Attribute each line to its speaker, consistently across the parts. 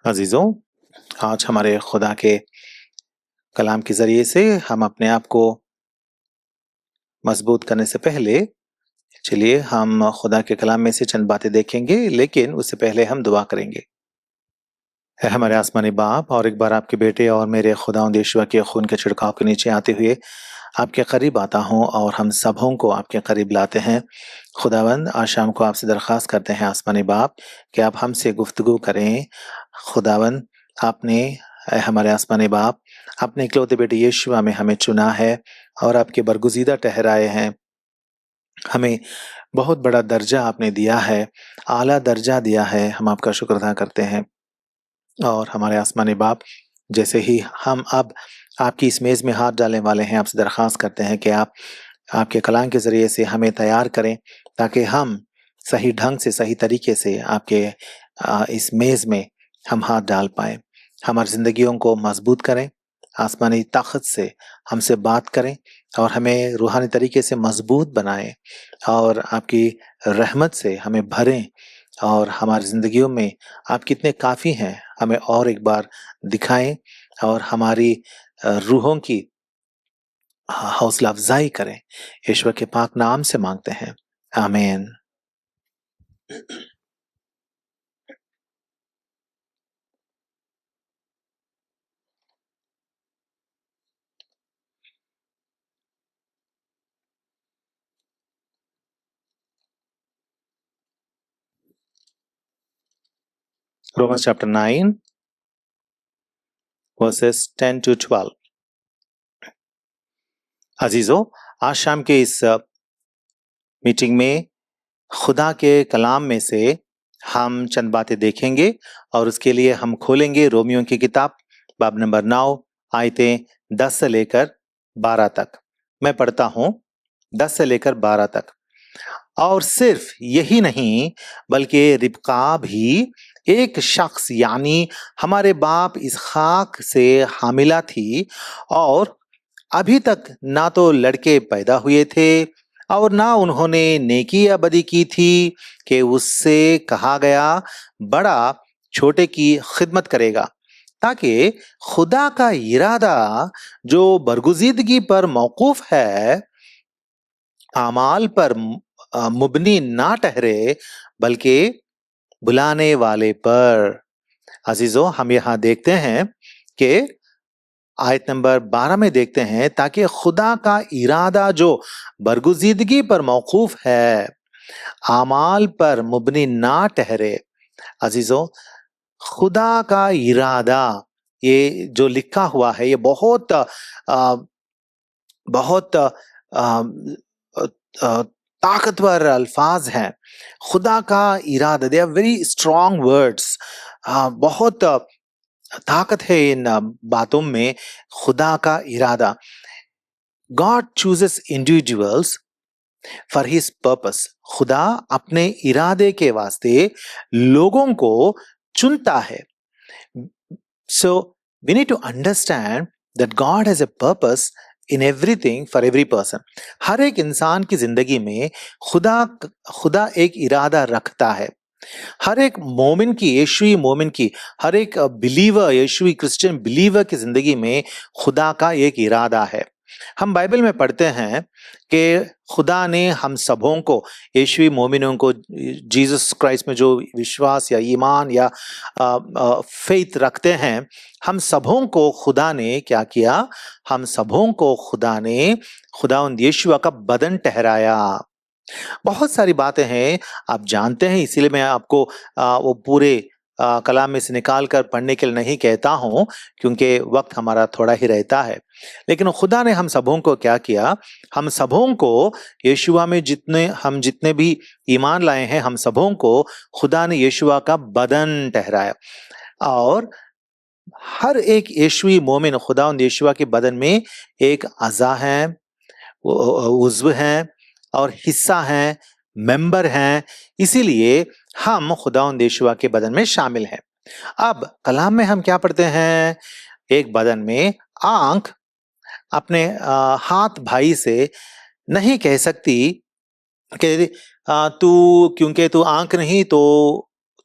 Speaker 1: अजीज़ों, आज हमारे खुदा के कलाम के ज़रिए से हम अपने आप को मज़बूत करने से पहले चलिए हम खुदा के कलाम में से चंद बातें देखेंगे, लेकिन उससे पहले हम दुआ करेंगे। है हमारे आसमानी बाप, और एक बार आपके बेटे और मेरे खुदावंद यीशु के खून के छिड़काव के नीचे आते हुए आपके करीब आता हूँ और हम सबों को आपके करीब लाते हैं। खुदावंद, आज शाम को आपसे दरख्वास्त करते हैं आसमानी बाप कि आप हमसे गुफ्तगू करें। खुदावंद, आपने हमारे आसमानी बाप अपने इकलौते बेटे यीशु में हमें चुना है और आपके बरगुज़ीदा ठहराए हैं। हमें बहुत बड़ा दर्जा आपने दिया है, आला दर्जा दिया है। हम आपका शुक्र अदा करते हैं। और हमारे आसमानी बाप, जैसे ही हम अब आपकी इस मेज़ में हाथ डालने वाले हैं, आपसे दरख्वास्त करते हैं कि आप आपके कलाम के ज़रिए से हमें तैयार करें, ताकि हम सही ढंग से, सही तरीके से आपके इस मेज़ में हम हाथ डाल पाएँ। हमारी ज़िंदगियों को मज़बूत करें, आसमानी ताकत से हमसे बात करें और हमें रूहानी तरीके से मज़बूत बनाएँ और आपकी रहमत से हमें भरें और हमारी ज़िंदगियों में आप कितने काफ़ी हैं, हमें और एक बार दिखाएँ और हमारी रूहों की हौसला अफ़ज़ाई करें। ईश्वर के पाक नाम से माँगते हैं। आमीन। Romans chapter 9 verses 10 to 12। अजीजों, आज शाम के इस मीटिंग में खुदा के कलाम में से हम चंद बातें देखेंगे और उसके लिए हम खोलेंगे रोमियो की किताब बाब नंबर 9 आयतें 10 से लेकर 12 तक। मैं पढ़ता हूं 10 से लेकर 12 तक। और सिर्फ यही नहीं, बल्कि रिबका भी एक शख्स यानी हमारे बाप इसहाक से हामिला थी, और अभी तक ना तो लड़के पैदा हुए थे और ना उन्होंने नेकी या बदी की थी कि उससे कहा गया बड़ा छोटे की खिदमत करेगा, ताकि खुदा का इरादा जो बरगुजीदगी पर मौकूफ है आमाल पर मुबनी ना ठहरे, बल्कि बुलाने वाले पर। अजीजों, हम यहाँ देखते हैं कि आयत नंबर 12 में देखते हैं, ताकि खुदा का इरादा जो बरगुजीदगी पर मौकूफ है आमाल पर मुबनी ना ठहरे। अजीजों, खुदा का इरादा, ये जो लिखा हुआ है, ये बहुत बहुत ताकतवर अल्फाज हैं। खुदा का इरादा, they are very strong words. बहुत ताकत है इन बातों में। खुदा का इरादा, God chooses individuals for his purpose. खुदा अपने इरादे के वास्ते लोगों को चुनता है। So we need to understand that God has a purpose in everything for every person. हर एक इंसान की जिंदगी में खुदा खुदा एक इरादा रखता है। हर एक मोमिन की, यीशुई मोमिन की, हर एक बिलीवर, यीशुई क्रिश्चियन बिलीवर की जिंदगी में खुदा का एक इरादा है। हम बाइबल में पढ़ते हैं कि खुदा ने हम सबों को, यीशुई मोमिनों को, जीसस क्राइस्ट में जो विश्वास या ईमान या फेथ रखते हैं, हम सबों को खुदा ने क्या किया? हम सबों को खुदा ने खुदावंद यीशुआ का बदन ठहराया। बहुत सारी बातें हैं, आप जानते हैं, इसीलिए मैं आपको वो पूरे कलाम में से निकाल कर पढ़ने के लिए नहीं कहता हूं, क्योंकि वक्त हमारा थोड़ा ही रहता है। लेकिन खुदा ने हम सबों को क्या किया? हम सबों को यीशुआ में जितने भी ईमान लाए हैं, हम सबों को खुदा ने यीशुआ का बदन ठहराया। और हर एक यीशुई मोमिन खुदावंद यीशुआ के बदन में एक अज़ा है, उज़्व हैं और हिस्सा हैं, मेंबर हैं। इसीलिए हम खुदावंद यीशुआ के बदन में शामिल हैं। अब कलाम में हम क्या पढ़ते हैं? एक बदन में आंख अपने हाथ भाई से नहीं कह सकती कि तू, क्योंकि तू आंख नहीं तो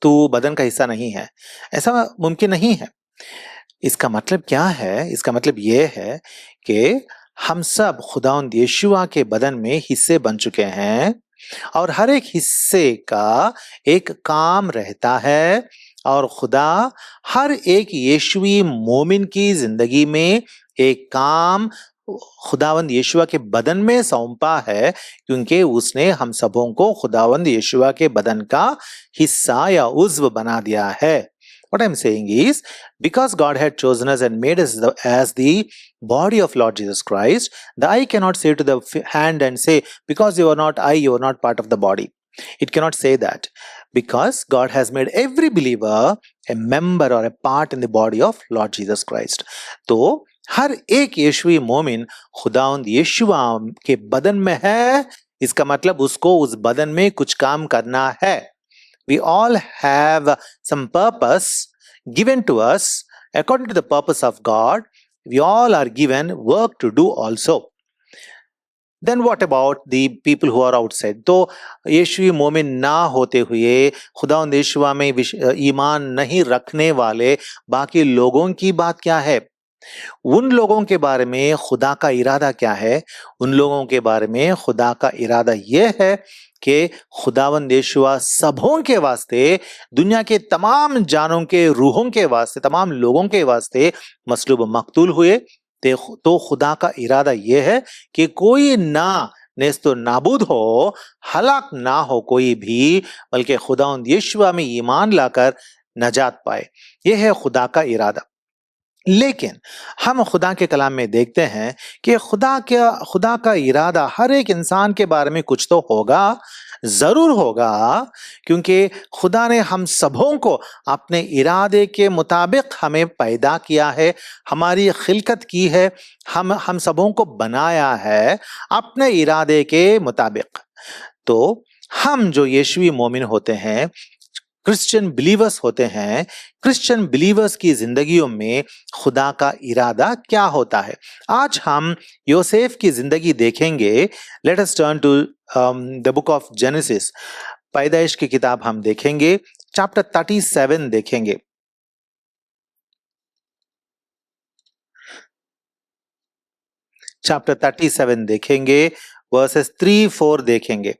Speaker 1: तू बदन का हिस्सा नहीं है, ऐसा मुमकिन नहीं है। इसका मतलब क्या है? इसका मतलब ये है कि हम सब खुदावंद यीशुआ के बदन में हिस्से बन चुके हैं और हर एक हिस्से का एक काम रहता है और खुदा हर एक यीशुई मोमिन की जिंदगी में एक काम खुदावंद यीशुआ के बदन में सौंपा है, क्योंकि उसने हम सबों को खुदावंद यीशुआ के बदन का हिस्सा या उज़्व बना दिया है। What I'm saying is, because God had chosen us and made us as the body of Lord Jesus Christ, the eye cannot say to the hand and say, because you are not eye, you are not part of the body. It cannot say that, because God has made every believer a member or a part in the body of Lord Jesus Christ. तो हर एक यीशुई मोमिन खुदावंद यीशुआ के बदन में है, इसका मतलब उसको उस बदन में कुछ काम करना है। We all have some purpose given to us according to the purpose of God. We all are given work to do also. Then what about the people who are outside? तो यीशुई मोमिन ना होते हुए खुदावंद यीशुआ में ईमान नहीं रखने वाले बाकी लोगों की बात क्या है? उन लोगों के बारे में खुदा का इरादा क्या है? उन लोगों के बारे में खुदा का इरादा यह है कि खुदावंद यीशुआ सबों के वास्ते, दुनिया के तमाम जानों के रूहों के वास्ते, तमाम लोगों के वास्ते मसलूब मकतूल हुए। तो खुदा का इरादा यह है कि कोई ना नेस्तो नाबूद हो, हलाक ना हो कोई भी, बल्कि खुदावंद यीशुआ में ईमान लाकर नजात पाए। यह है खुदा का इरादा। लेकिन हम खुदा के कलाम में देखते हैं कि खुदा का इरादा हर एक इंसान के बारे में कुछ तो होगा, जरूर होगा, क्योंकि खुदा ने हम सबों को अपने इरादे के मुताबिक हमें पैदा किया है, हमारी खिलकत की है, हम सबों को बनाया है अपने इरादे के मुताबिक। तो हम जो यीशुई मोमिन होते हैं, क्रिश्चियन बिलीवर्स होते हैं, क्रिश्चियन बिलीवर्स की जिंदगियों में खुदा का इरादा क्या होता है? आज हम योसेफ की जिंदगी देखेंगे। Let us turn to the book of Genesis. पैदाइश की किताब हम देखेंगे, चैप्टर 37 देखेंगे। चैप्टर 37 देखेंगे, वर्सेस 3-4 देखेंगे।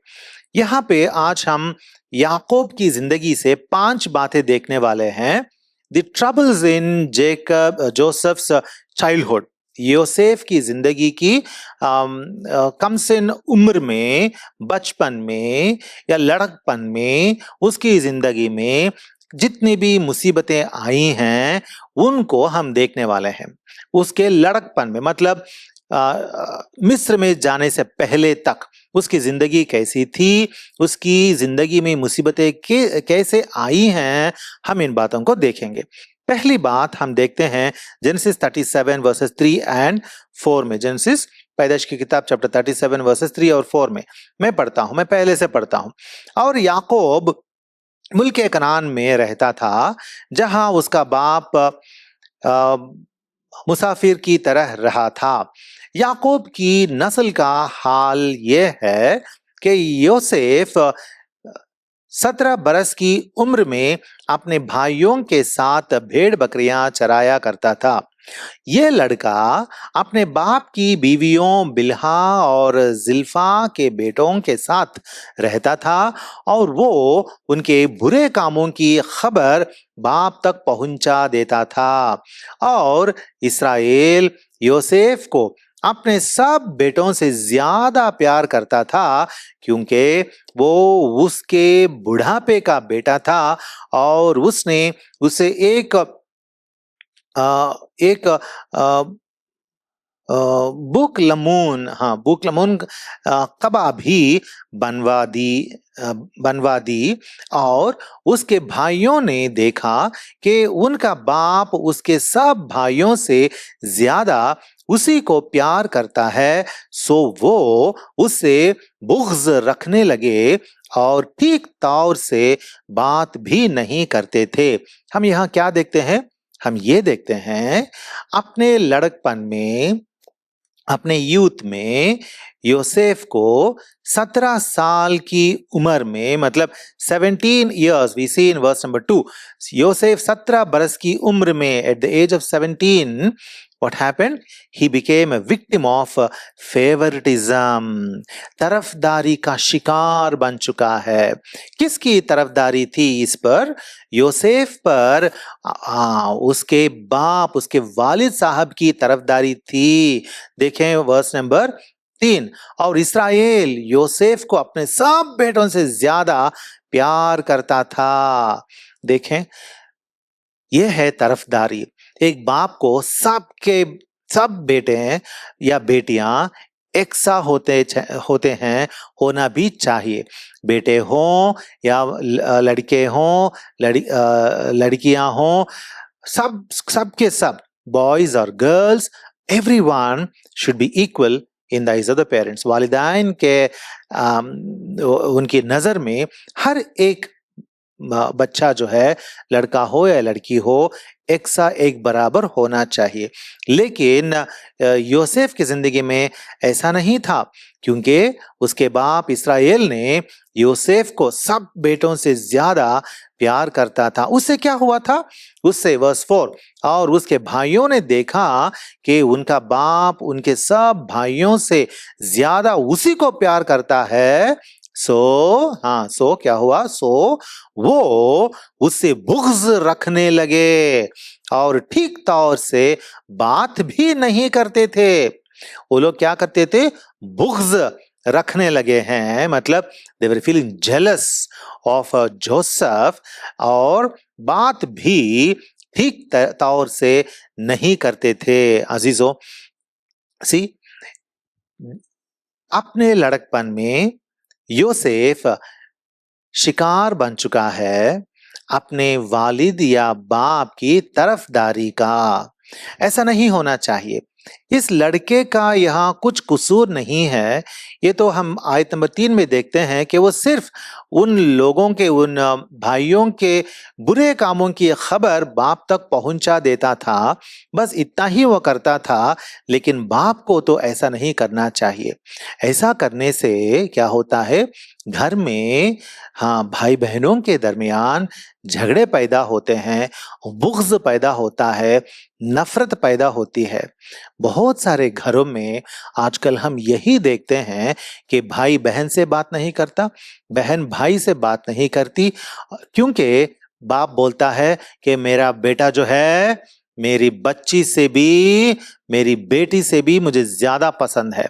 Speaker 1: यहाँ पे आज हम याकूब की जिंदगी से 5 बातें देखने वाले हैं। The troubles in Joseph's childhood, योसेफ की जिंदगी की कम सिन उम्र में, बचपन में या लड़कपन में, उसकी जिंदगी में जितनी भी मुसीबतें आई हैं उनको हम देखने वाले हैं। उसके लड़कपन में, मतलब मिस्र में जाने से पहले तक उसकी जिंदगी कैसी थी, उसकी जिंदगी में मुसीबतें कैसे आई हैं, हम इन बातों को देखेंगे। पहली बात हम देखते हैं जेनेसिस 37 वर्सेस 3 एंड 4 में। जेनेसिस, पैदाइश की किताब, चैप्टर 37 वर्सेस 3 और 4 में मैं पढ़ता हूं, मैं पहले से पढ़ता हूं। और याकूब मुल्क कनान में रहता था, जहां उसका बाप मुसाफिर की तरह रहा था। याकूब की नस्ल का हाल यह है कि योसेफ 17 बरस की उम्र में अपने भाइयों के साथ भेड़ बकरियां चराया करता था। यह लड़का अपने बाप की बीवियों बिल्हा और जिल्फा के बेटों के साथ रहता था और वो उनके बुरे कामों की खबर बाप तक पहुंचा देता था। और इस्राएल योसेफ को अपने सब बेटों से ज्यादा प्यार करता था, क्योंकि वो उसके बुढ़ापे का बेटा था और उसने उसे एक बुकलमून कबा भी बनवा दी। और उसके भाइयों ने देखा कि उनका बाप उसके सब भाइयों से ज्यादा उसी को प्यार करता है, सो वो उससे बुग़्ज़ रखने लगे और ठीक तौर से बात भी नहीं करते थे। हम यहाँ क्या देखते हैं? हम ये देखते हैं अपने लड़कपन में, अपने यूथ में योसेफ को 17 साल की उम्र में, मतलब 17 years, we see in verse number 2, Yosef 17 बरस की उम्र में, at the age of 17, what happened? He became a victim of favoritism. तरफदारी का शिकार बन चुका है। किसकी तरफदारी थी इस पर? योसेफ पर उसके बाप, उसके वालिद साहब की तरफदारी थी। देखें वर्स नंबर 3, और इस्राएल योसेफ को अपने सब बेटों से ज्यादा प्यार करता था। देखें, यह है तरफदारी। एक बाप को सबके सब बेटे या बेटियां एक सा होते हैं, होना भी चाहिए। बेटे हों या लड़के हों, लड़कियां हों, सबके सब, बॉयज और girls, everyone should be equal in the eyes of the parents. वालिदैन के उनकी नजर में हर एक बच्चा जो है, लड़का हो या लड़की हो, एक सा एक बराबर होना चाहिए। लेकिन योसेफ की जिंदगी में ऐसा नहीं था, क्योंकि उसके बाप इस्राएल ने योसेफ को सब बेटों से ज्यादा प्यार करता था। उससे क्या हुआ था? उससे वर्स 4, और उसके भाइयों ने देखा कि उनका बाप उनके सब भाइयों से ज्यादा उसी को प्यार करता है, सो क्या हुआ? वो उससे बुग़्ज़ रखने लगे और ठीक तौर से बात भी नहीं करते थे। वो लोग क्या करते थे? बुग़्ज़ रखने लगे हैं, मतलब they were feeling jealous of Joseph, और बात भी ठीक तौर से नहीं करते थे। अजीजों, सी, अपने लड़कपन में योसेफ शिकार बन चुका है अपने वालिद या बाप की तरफदारी का। ऐसा नहीं होना चाहिए। इस लड़के का यहाँ कुछ कसूर नहीं है। ये तो हम आयत नंबर 3 में देखते हैं कि वो सिर्फ उन लोगों के, उन भाइयों के बुरे कामों की खबर बाप तक पहुंचा देता था, बस इतना ही वो करता था। लेकिन बाप को तो ऐसा नहीं करना चाहिए। ऐसा करने से क्या होता है? घर में, भाई बहनों के दरमियान झगड़े पैदा होते हैं, बुग़्ज़ पैदा होता है, नफरत पैदा होती है। बहुत सारे घरों में आजकल हम यही देखते हैं कि भाई बहन से बात नहीं करता, बहन भाई से बात नहीं करती, क्योंकि बाप बोलता है कि मेरा बेटा जो है मेरी बच्ची से भी, मेरी बेटी से भी मुझे ज्यादा पसंद है,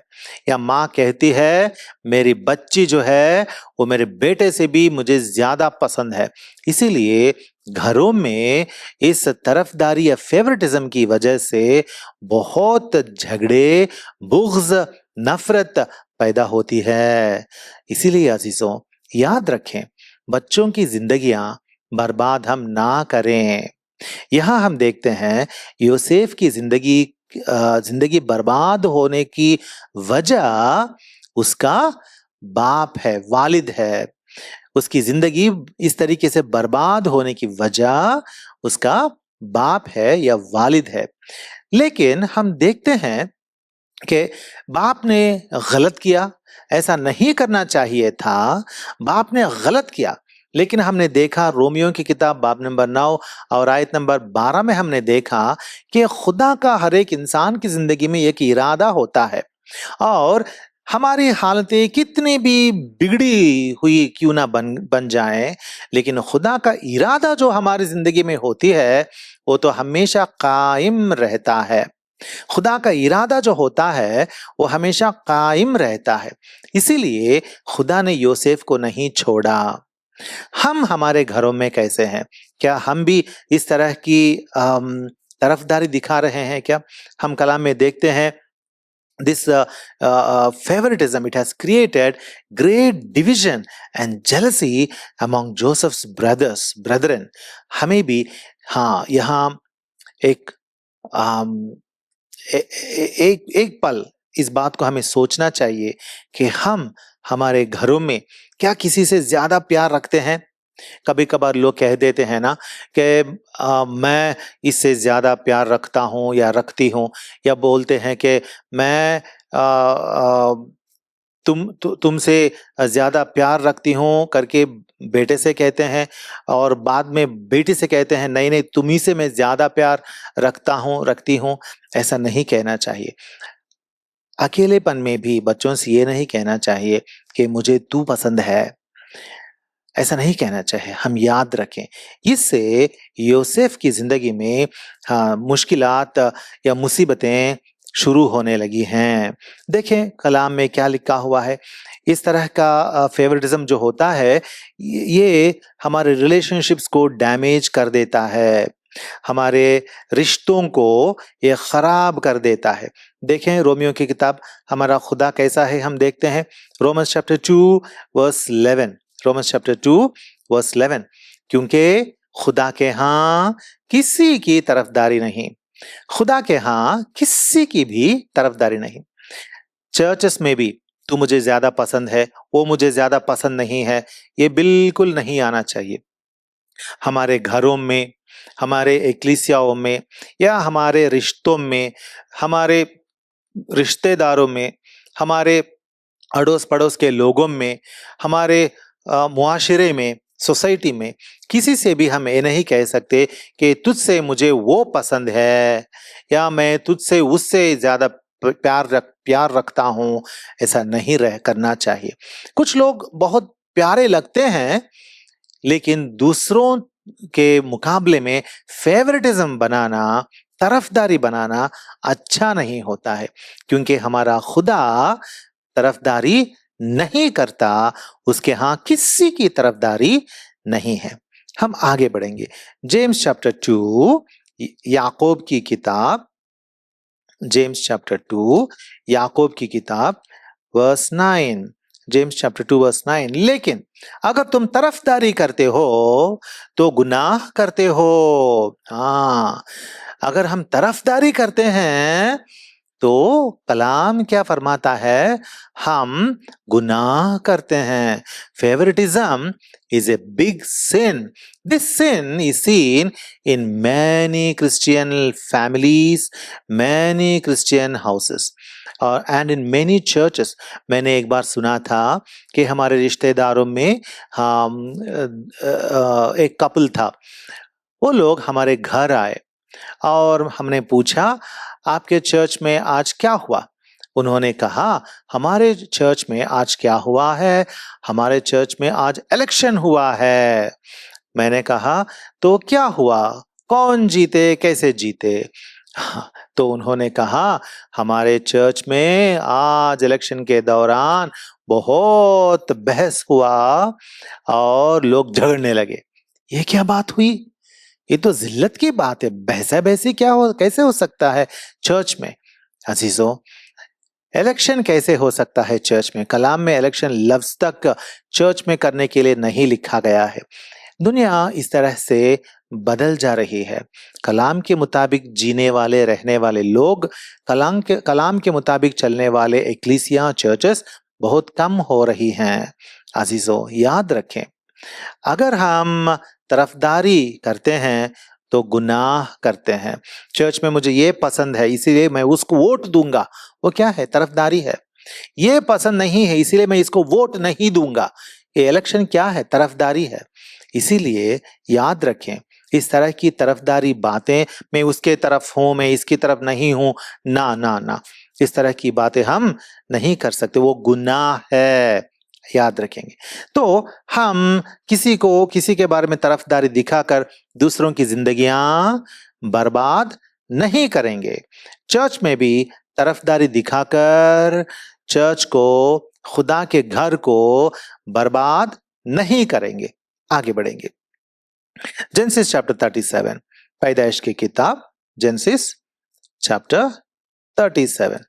Speaker 1: या माँ कहती है मेरी बच्ची जो है वो मेरे बेटे से भी मुझे ज्यादा पसंद है। इसीलिए घरों में इस तरफदारी या फेवरेटिज्म की वजह से बहुत झगड़े, बुग़्ज़, नफरत पैदा होती है। इसीलिए अजीजों, याद रखें, बच्चों की जिंदगियां बर्बाद हम ना करें। यहाँ हम देखते हैं योसेफ की जिंदगी बर्बाद होने की वजह उसका बाप है, वालिद है। उसकी जिंदगी इस तरीके से बर्बाद होने की वजह उसका बाप है या वालिद है। लेकिन हम देखते हैं कि बाप ने गलत किया, ऐसा नहीं करना चाहिए था, बाप ने गलत किया। लेकिन हमने देखा रोमियो की किताब बाब नंबर 9 और आयत नंबर 12 में हमने देखा कि खुदा का हर एक इंसान की जिंदगी में एक इरादा होता है, और हमारी हालतें कितनी भी बिगड़ी हुई क्यों ना बन जाएं, लेकिन खुदा का इरादा जो हमारी जिंदगी में होती है वो तो हमेशा कायम रहता है। खुदा का इरादा जो होता है वो हमेशा कायम रहता है। इसीलिए खुदा ने योसेफ को नहीं छोड़ा। हम हमारे घरों में कैसे हैं? क्या हम भी इस तरह की तरफदारी दिखा रहे हैं क्या? हम कलाम में देखते हैं this favoritism, it has created great division and jealousy among Joseph's brethren. हमें भी यहाँ एक एक पल इस बात को हमें सोचना चाहिए कि हम हमारे घरों में क्या किसी से ज्यादा प्यार रखते हैं? कभी कभार लोग कह देते हैं ना कि मैं इससे ज्यादा प्यार रखता हूँ या रखती हूँ, या बोलते हैं कि मैं तुमसे ज्यादा प्यार रखती हूँ करके बेटे से कहते हैं, और बाद में बेटी से कहते हैं नहीं नहीं तुम्ही से मैं ज्यादा प्यार रखती हूँ। ऐसा नहीं कहना चाहिए। अकेलेपन में भी बच्चों से ये नहीं कहना चाहिए कि मुझे तू पसंद है, ऐसा नहीं कहना चाहिए। हम याद रखें, इससे योसेफ की जिंदगी में मुश्किलात या मुसीबतें शुरू होने लगी हैं। देखें कलाम में क्या लिखा हुआ है। इस तरह का फेवरेटिज्म जो होता है ये हमारे रिलेशनशिप्स को डैमेज कर देता है, हमारे रिश्तों को ये खराब कर देता है। देखें रोमियो की किताब, हमारा खुदा कैसा है हम देखते हैं। Romans chapter 2 verse 11, Romans chapter 2 verse 11, क्योंकि खुदा के यहाँ किसी की तरफदारी नहीं, खुदा के यहाँ किसी की भी तरफदारी नहीं। चर्चेस में भी तू मुझे ज्यादा पसंद है, वो मुझे ज्यादा पसंद नहीं है, ये बिल्कुल नहीं आना चाहिए। हमारे घरों में, हमारे एक्लीसियाओं में, या हमारे रिश्तों में, हमारे रिश्तेदारों में, हमारे अड़ोस पड़ोस के लोगों में, हमारे मुआशरे में, सोसाइटी में, किसी से भी हम ये नहीं कह सकते कि तुझसे मुझे वो पसंद है या मैं तुझसे उससे ज्यादा प्यार रखता हूं। ऐसा नहीं करना चाहिए। कुछ लोग बहुत प्यारे लगते हैं लेकिन दूसरों के मुकाबले में फेवरेटिज्म बनाना, तरफदारी बनाना अच्छा नहीं होता है, क्योंकि हमारा खुदा तरफदारी नहीं करता, उसके यहाँ किसी की तरफदारी नहीं है। हम आगे बढ़ेंगे। जेम्स चैप्टर 2, याकूब की किताब, जेम्स चैप्टर 2 याकूब की किताब वर्स 9, जेम्स चैप्टर 2 वर्स 9, लेकिन अगर तुम तरफदारी करते हो तो गुनाह करते हो। हाँ, अगर हम तरफदारी करते हैं तो कलाम क्या फरमाता है, हम गुनाह करते हैं। Favouritism is a big sin. This sin is seen in many Christian families, many Christian houses और एंड इन मेनी चर्चेस। मैंने एक बार सुना था कि हमारे रिश्तेदारों में एक कपल था। वो लोग हमारे घर आए और हमने पूछा आपके चर्च में आज क्या हुआ। उन्होंने कहा हमारे चर्च में आज क्या हुआ है, हमारे चर्च में आज इलेक्शन हुआ है। मैंने कहा तो क्या हुआ, कौन जीते, कैसे जीते। तो उन्होंने कहा हमारे चर्च में आज इलेक्शन के दौरान बहुत बहस हुआ और लोग झगड़ने लगे। ये क्या बात हुई, ये तो जिल्लत की बात है, बहसा बहसी कैसे हो सकता है चर्च में। अजीजों, इलेक्शन कैसे हो सकता है चर्च में। कलाम में इलेक्शन लफ्ज तक चर्च में करने के लिए नहीं लिखा गया है। दुनिया इस तरह से बदल जा रही है। कलाम के मुताबिक जीने वाले, रहने वाले लोग, कलाम के मुताबिक चलने वाले एक्लीसिया, चर्चेस बहुत कम हो रही हैं। अजीजों, याद रखें, अगर हम तरफदारी करते हैं तो गुनाह करते हैं। चर्च में मुझे ये पसंद है इसीलिए मैं उसको वोट दूंगा, वो क्या है, तरफदारी है। ये पसंद नहीं है इसीलिए मैं इसको वोट नहीं दूंगा, ये इलेक्शन क्या है, तरफदारी है। इसीलिए याद रखें, इस तरह की तरफदारी बातें, मैं उसके तरफ हूं, मैं इसकी तरफ नहीं हूं, ना ना ना, इस तरह की बातें हम नहीं कर सकते, वो गुनाह है। याद रखेंगे तो हम किसी के बारे में तरफदारी दिखाकर दूसरों की जिंदगियां बर्बाद नहीं करेंगे। चर्च में भी तरफदारी दिखाकर चर्च को, खुदा के घर को बर्बाद नहीं करेंगे। आगे बढ़ेंगे। जेनेसिस चैप्टर 37, पैदाइश की किताब, genesis chapter 37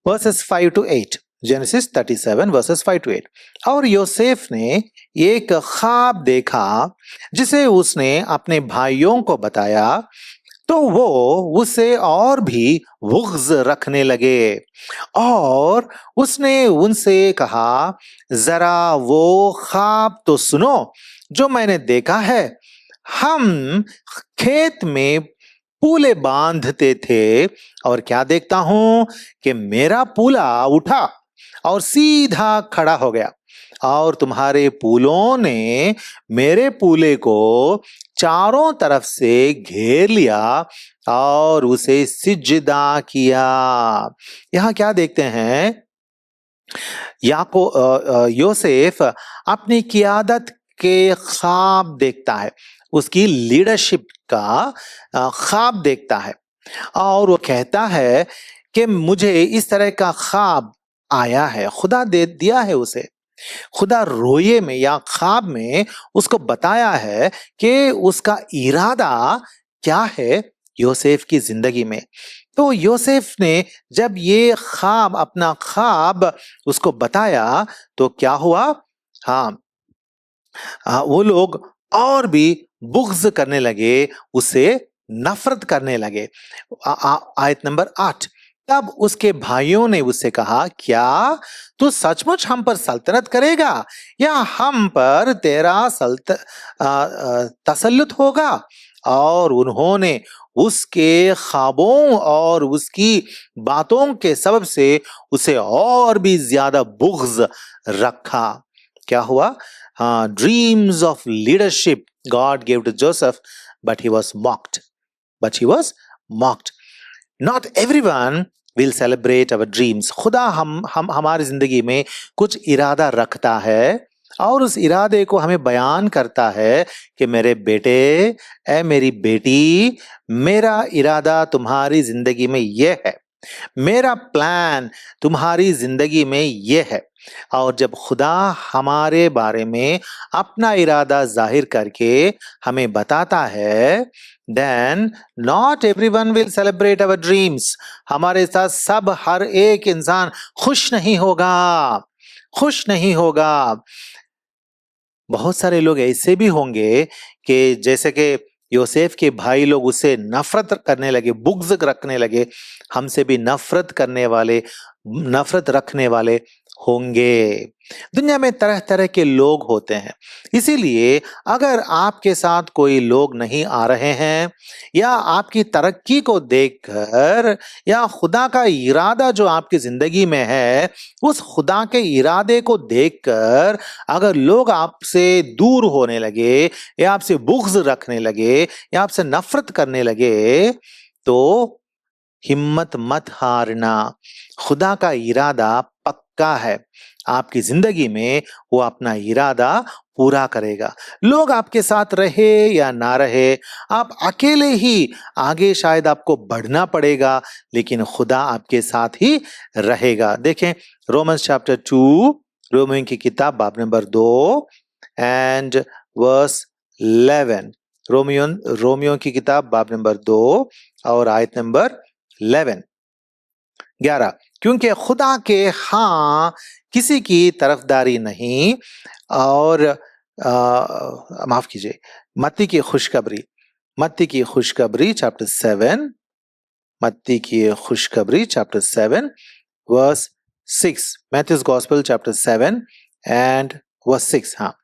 Speaker 1: versus 5 to 8, genesis 37 versus 5 to 8। और योसेफ ने एक ख्वाब देखा जिसे उसने अपने भाइयों को बताया, तो वो उसे और भी बुग़्ज़ रखने लगे और उसने उनसे कहा जरा वो ख्वाब तो सुनो जो मैंने देखा है। हम खेत में पूले बांधते थे और क्या देखता हूं कि मेरा पूला उठा और सीधा खड़ा हो गया और तुम्हारे पूलों ने मेरे पूले को चारों तरफ से घेर लिया और उसे सिजदा किया। यहां क्या देखते हैं, योसेफ अपनी क़ियादत के ख्वाब देखता है, उसकी लीडरशिप का ख्वाब देखता है और वो कहता है कि मुझे इस तरह का ख्वाब आया है, खुदा दे दिया है उसे। खुदा रोये में या ख्वाब में उसको बताया है कि उसका इरादा क्या है योसेफ की जिंदगी में। तो योसेफ ने जब ये ख्वाब, अपना ख्वाब उसको बताया तो क्या हुआ, हाँ, वो लोग और भी बुग़्ज़ करने लगे, उससे नफरत करने लगे। आयत नंबर 8, तब उसके भाइयों ने उससे कहा, क्या तू सचमुच हम पर सल्तनत करेगा या हम पर तेरा तसल्लुत होगा? और उन्होंने उसके ख्वाबों और उसकी बातों के सबब से उसे और भी ज्यादा बुग़्ज़ रखा। क्या हुआ? Dreams of leadership God gave to Joseph, but he was mocked, not everyone will celebrate our dreams. खुदा हम हमारी जिंदगी में कुछ इरादा रखता है और उस इरादे को हमें बयान करता है कि मेरे बेटे, ए मेरी बेटी, मेरा इरादा तुम्हारी जिंदगी में ये है, मेरा प्लान तुम्हारी जिंदगी में ये है। और जब खुदा हमारे बारे में अपना इरादा जाहिर करके हमें बताता है, then not everyone will celebrate our dreams। हमारे साथ सब, हर एक इंसान खुश नहीं होगा। बहुत सारे लोग ऐसे भी होंगे कि जैसे कि योसेफ के भाई लोग उसे नफरत करने लगे, बुग़्ज़ रखने लगे, हमसे भी नफरत रखने वाले होंगे। दुनिया में तरह तरह के लोग होते हैं, इसीलिए अगर आपके साथ कोई लोग नहीं आ रहे हैं या आपकी तरक्की को देखकर या खुदा का इरादा जो आपकी जिंदगी में है उस खुदा के इरादे को देखकर अगर लोग आपसे दूर होने लगे या आपसे बुग़्ज़ रखने लगे या आपसे नफरत करने लगे, तो हिम्मत मत हारना। खुदा का इरादा पक्का है, आपकी जिंदगी में वो अपना इरादा पूरा करेगा। लोग आपके साथ रहे या ना रहे, आप अकेले ही आगे शायद आपको बढ़ना पड़ेगा, लेकिन खुदा आपके साथ ही रहेगा। देखें रोमन्स चैप्टर 2, रोमियों की किताब बाब नंबर 2 एंड वर्स 11। रोमियों की किताब बाब नंबर 2 और आयत नंबर 11। क्योंकि खुदा के हाँ किसी की तरफदारी नहीं, और माफ कीजिए, मत्ती की खुशखबरी चैप्टर 7, मत्ती की खुशखबरी chapter 7 verse 6, Matthew's gospel chapter 7 and verse 6। हाँ,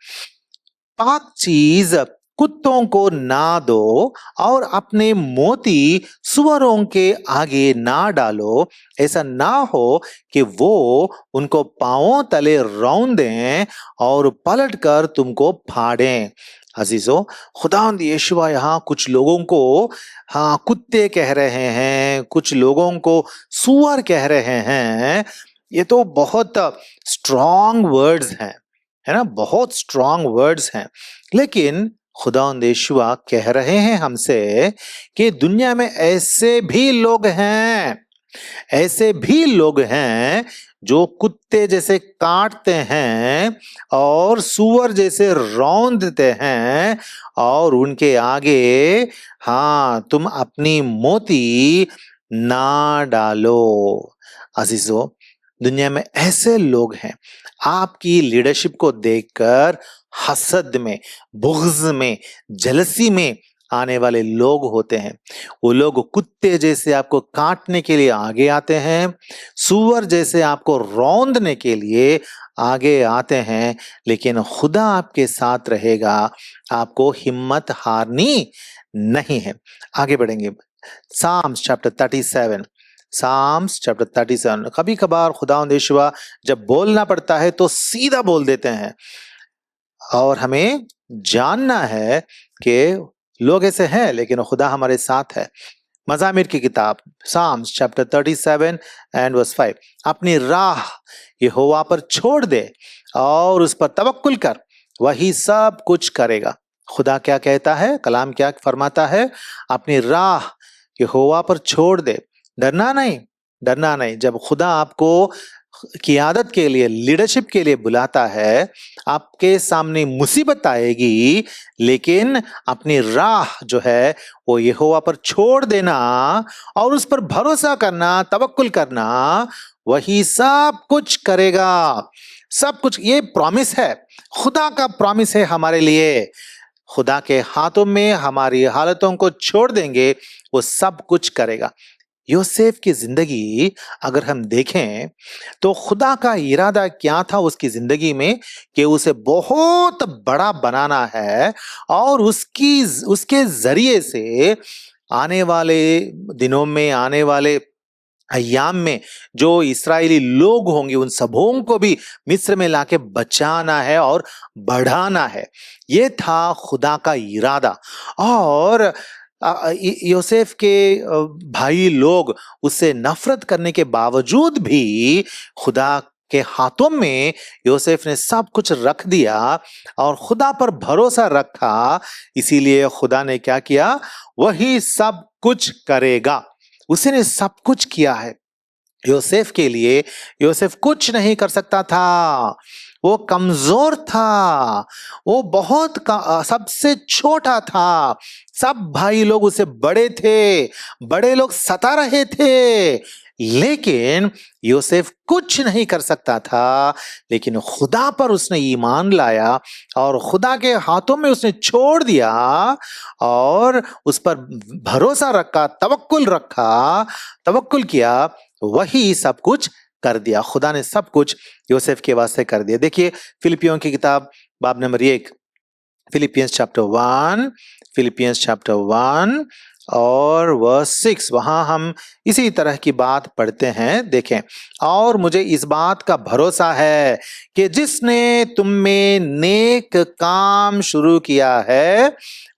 Speaker 1: पाक चीज कुत्तों को ना दो और अपने मोती सुअरों के आगे ना डालो, ऐसा ना हो कि वो उनको पांवों तले रौंद दें और पलटकर तुमको फाड़ें। अजीजों, खुदावंद यीशुआ यहाँ कुछ लोगों को कुत्ते कह रहे हैं, कुछ लोगों को सुअर कह रहे हैं। ये तो बहुत स्ट्रॉन्ग वर्ड्स हैं, है ना, बहुत स्ट्रॉन्ग वर्ड्स हैं। लेकिन खुदावंद यीशुआ कह रहे हैं हमसे कि दुनिया में ऐसे भी लोग हैं जो कुत्ते जैसे काटते हैं और सूअर जैसे रौंदते हैं और उनके आगे तुम अपनी मोती ना डालो। अजीजों, दुनिया में ऐसे लोग हैं, आपकी लीडरशिप को देखकर हसद में, बुग़्ज़ में, जलसी में आने वाले लोग होते हैं। वो लोग कुत्ते जैसे आपको काटने के लिए आगे आते हैं, सूअर जैसे आपको रौंदने के लिए आगे आते हैं, लेकिन खुदा आपके साथ रहेगा, आपको हिम्मत हारनी नहीं है। आगे बढ़ेंगे, Psalms chapter 37. Psalms chapter 37. कभी कभार खुदावंद यहोवा जब बोलना पड़ता है तो सीधा बोल देते हैं, और हमें जानना है कि लोग ऐसे हैं लेकिन खुदा हमारे साथ है। मज़ामिर की किताब Psalms chapter 37 and verse 5. अपनी राह यहोवा पर छोड़ दे और उस पर तवक्कुल कर, वही सब कुछ करेगा। खुदा क्या कहता है, कलाम क्या फरमाता है? अपनी राह यहोवा पर छोड़ दे, डरना नहीं, डरना नहीं। जब खुदा आपको क़ियादत के लिए, लीडरशिप के लिए बुलाता है, आपके सामने मुसीबत आएगी, लेकिन अपनी राह जो है वो यहोवा पर छोड़ देना और उस पर भरोसा करना, तवक्कुल करना, वही सब कुछ करेगा। सब कुछ, ये प्रॉमिस है, खुदा का प्रॉमिस है हमारे लिए। खुदा के हाथों में हमारी हालतों को छोड़ देंगे, वो सब कुछ करेगा। योसेफ की जिंदगी अगर हम देखें तो खुदा का इरादा क्या था उसकी जिंदगी में, कि उसे बहुत बड़ा बनाना है और उसके जरिए से आने वाले दिनों में, आने वाले अय्याम में जो इस्राएली लोग होंगे उन सबों को भी मिस्र में लाके बचाना है और बढ़ाना है। ये था खुदा का इरादा। और योसेफ के भाई लोग उससे नफरत करने के बावजूद भी खुदा के हाथों में योसेफ ने सब कुछ रख दिया और खुदा पर भरोसा रखा। इसीलिए खुदा ने क्या किया, वही सब कुछ करेगा। उसने सब कुछ किया है योसेफ के लिए। योसेफ कुछ नहीं कर सकता था, वो कमजोर था, वो बहुत सबसे छोटा था। सब भाई लोग उससे बड़े थे, बड़े लोग सता रहे थे, लेकिन योसेफ कुछ नहीं कर सकता था। लेकिन खुदा पर उसने ईमान लाया और खुदा के हाथों में उसने छोड़ दिया और उस पर भरोसा रखा, तवक्कुल रखा, तवक्कुल किया, वही सब कुछ कर दिया। खुदा ने सब कुछ योसेफ के वास्ते कर दिया। देखिए फिलिपियों की किताब बाब नंबर 1, फिलिपियंस चैप्टर 1 और वर्स 6, वहां हम इसी तरह की बात पढ़ते हैं। देखें, और मुझे इस बात का भरोसा है कि जिसने तुम में नेक काम शुरू किया है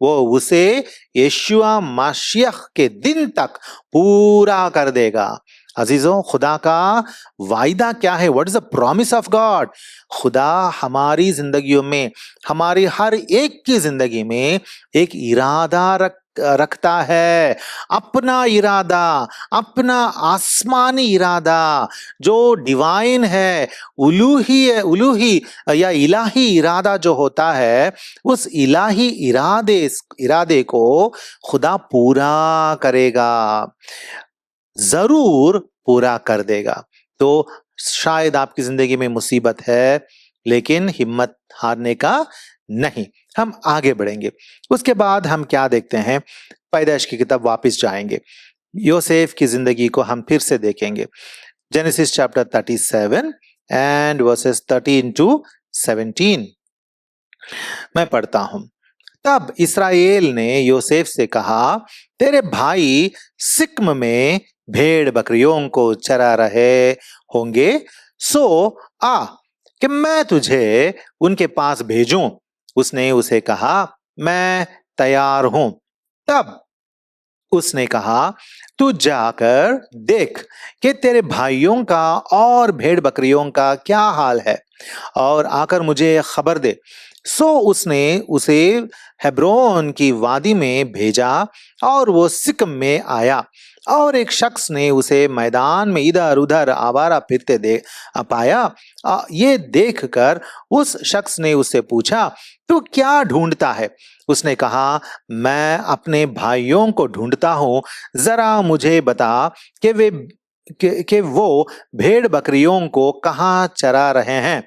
Speaker 1: वो उसे यीशुआ मसीह के दिन तक पूरा कर देगा। अजीजों, खुदा का वायदा क्या है? What is the promise of God? खुदा हमारी जिंदगियों में, हमारी हर एक की जिंदगी में एक इरादा रखता है, अपना इरादा, अपना आसमानी इरादा जो डिवाइन है, उलूही या इलाही इरादा जो होता है, उस इलाही इरादे को खुदा पूरा करेगा, जरूर पूरा कर देगा। तो शायद आपकी जिंदगी में मुसीबत है, लेकिन हिम्मत हारने का नहीं, हम आगे बढ़ेंगे। उसके बाद हम क्या देखते हैं, पैदाइश की किताब वापस जाएंगे, योसेफ की जिंदगी को हम फिर से देखेंगे। Genesis chapter 37 and versus 13 to 17 मैं पढ़ता हूं। तब इस्राएल ने योसेफ से कहा, तेरे भाई सिक्म में भेड़ बकरियों को चरा रहे होंगे, सो आ कि मैं तुझे उनके पास भेजूं। उसने उसे कहा, मैं तैयार हूं। तब उसने कहा, तू जाकर देख कि तेरे भाइयों का और भेड़ बकरियों का क्या हाल है और आकर मुझे खबर दे। सो उसने उसे हेब्रोन की वादी में भेजा और वो सिक्म में आया, और एक शख्स ने उसे मैदान में इधर उधर आवारा फिरते पाया। ये देखकर उस शख्स ने उससे पूछा, तू क्या ढूंढता है? उसने कहा, मैं अपने भाइयों को ढूंढता हूं, जरा मुझे बता कि वो भेड़ बकरियों को कहाँ चरा रहे हैं।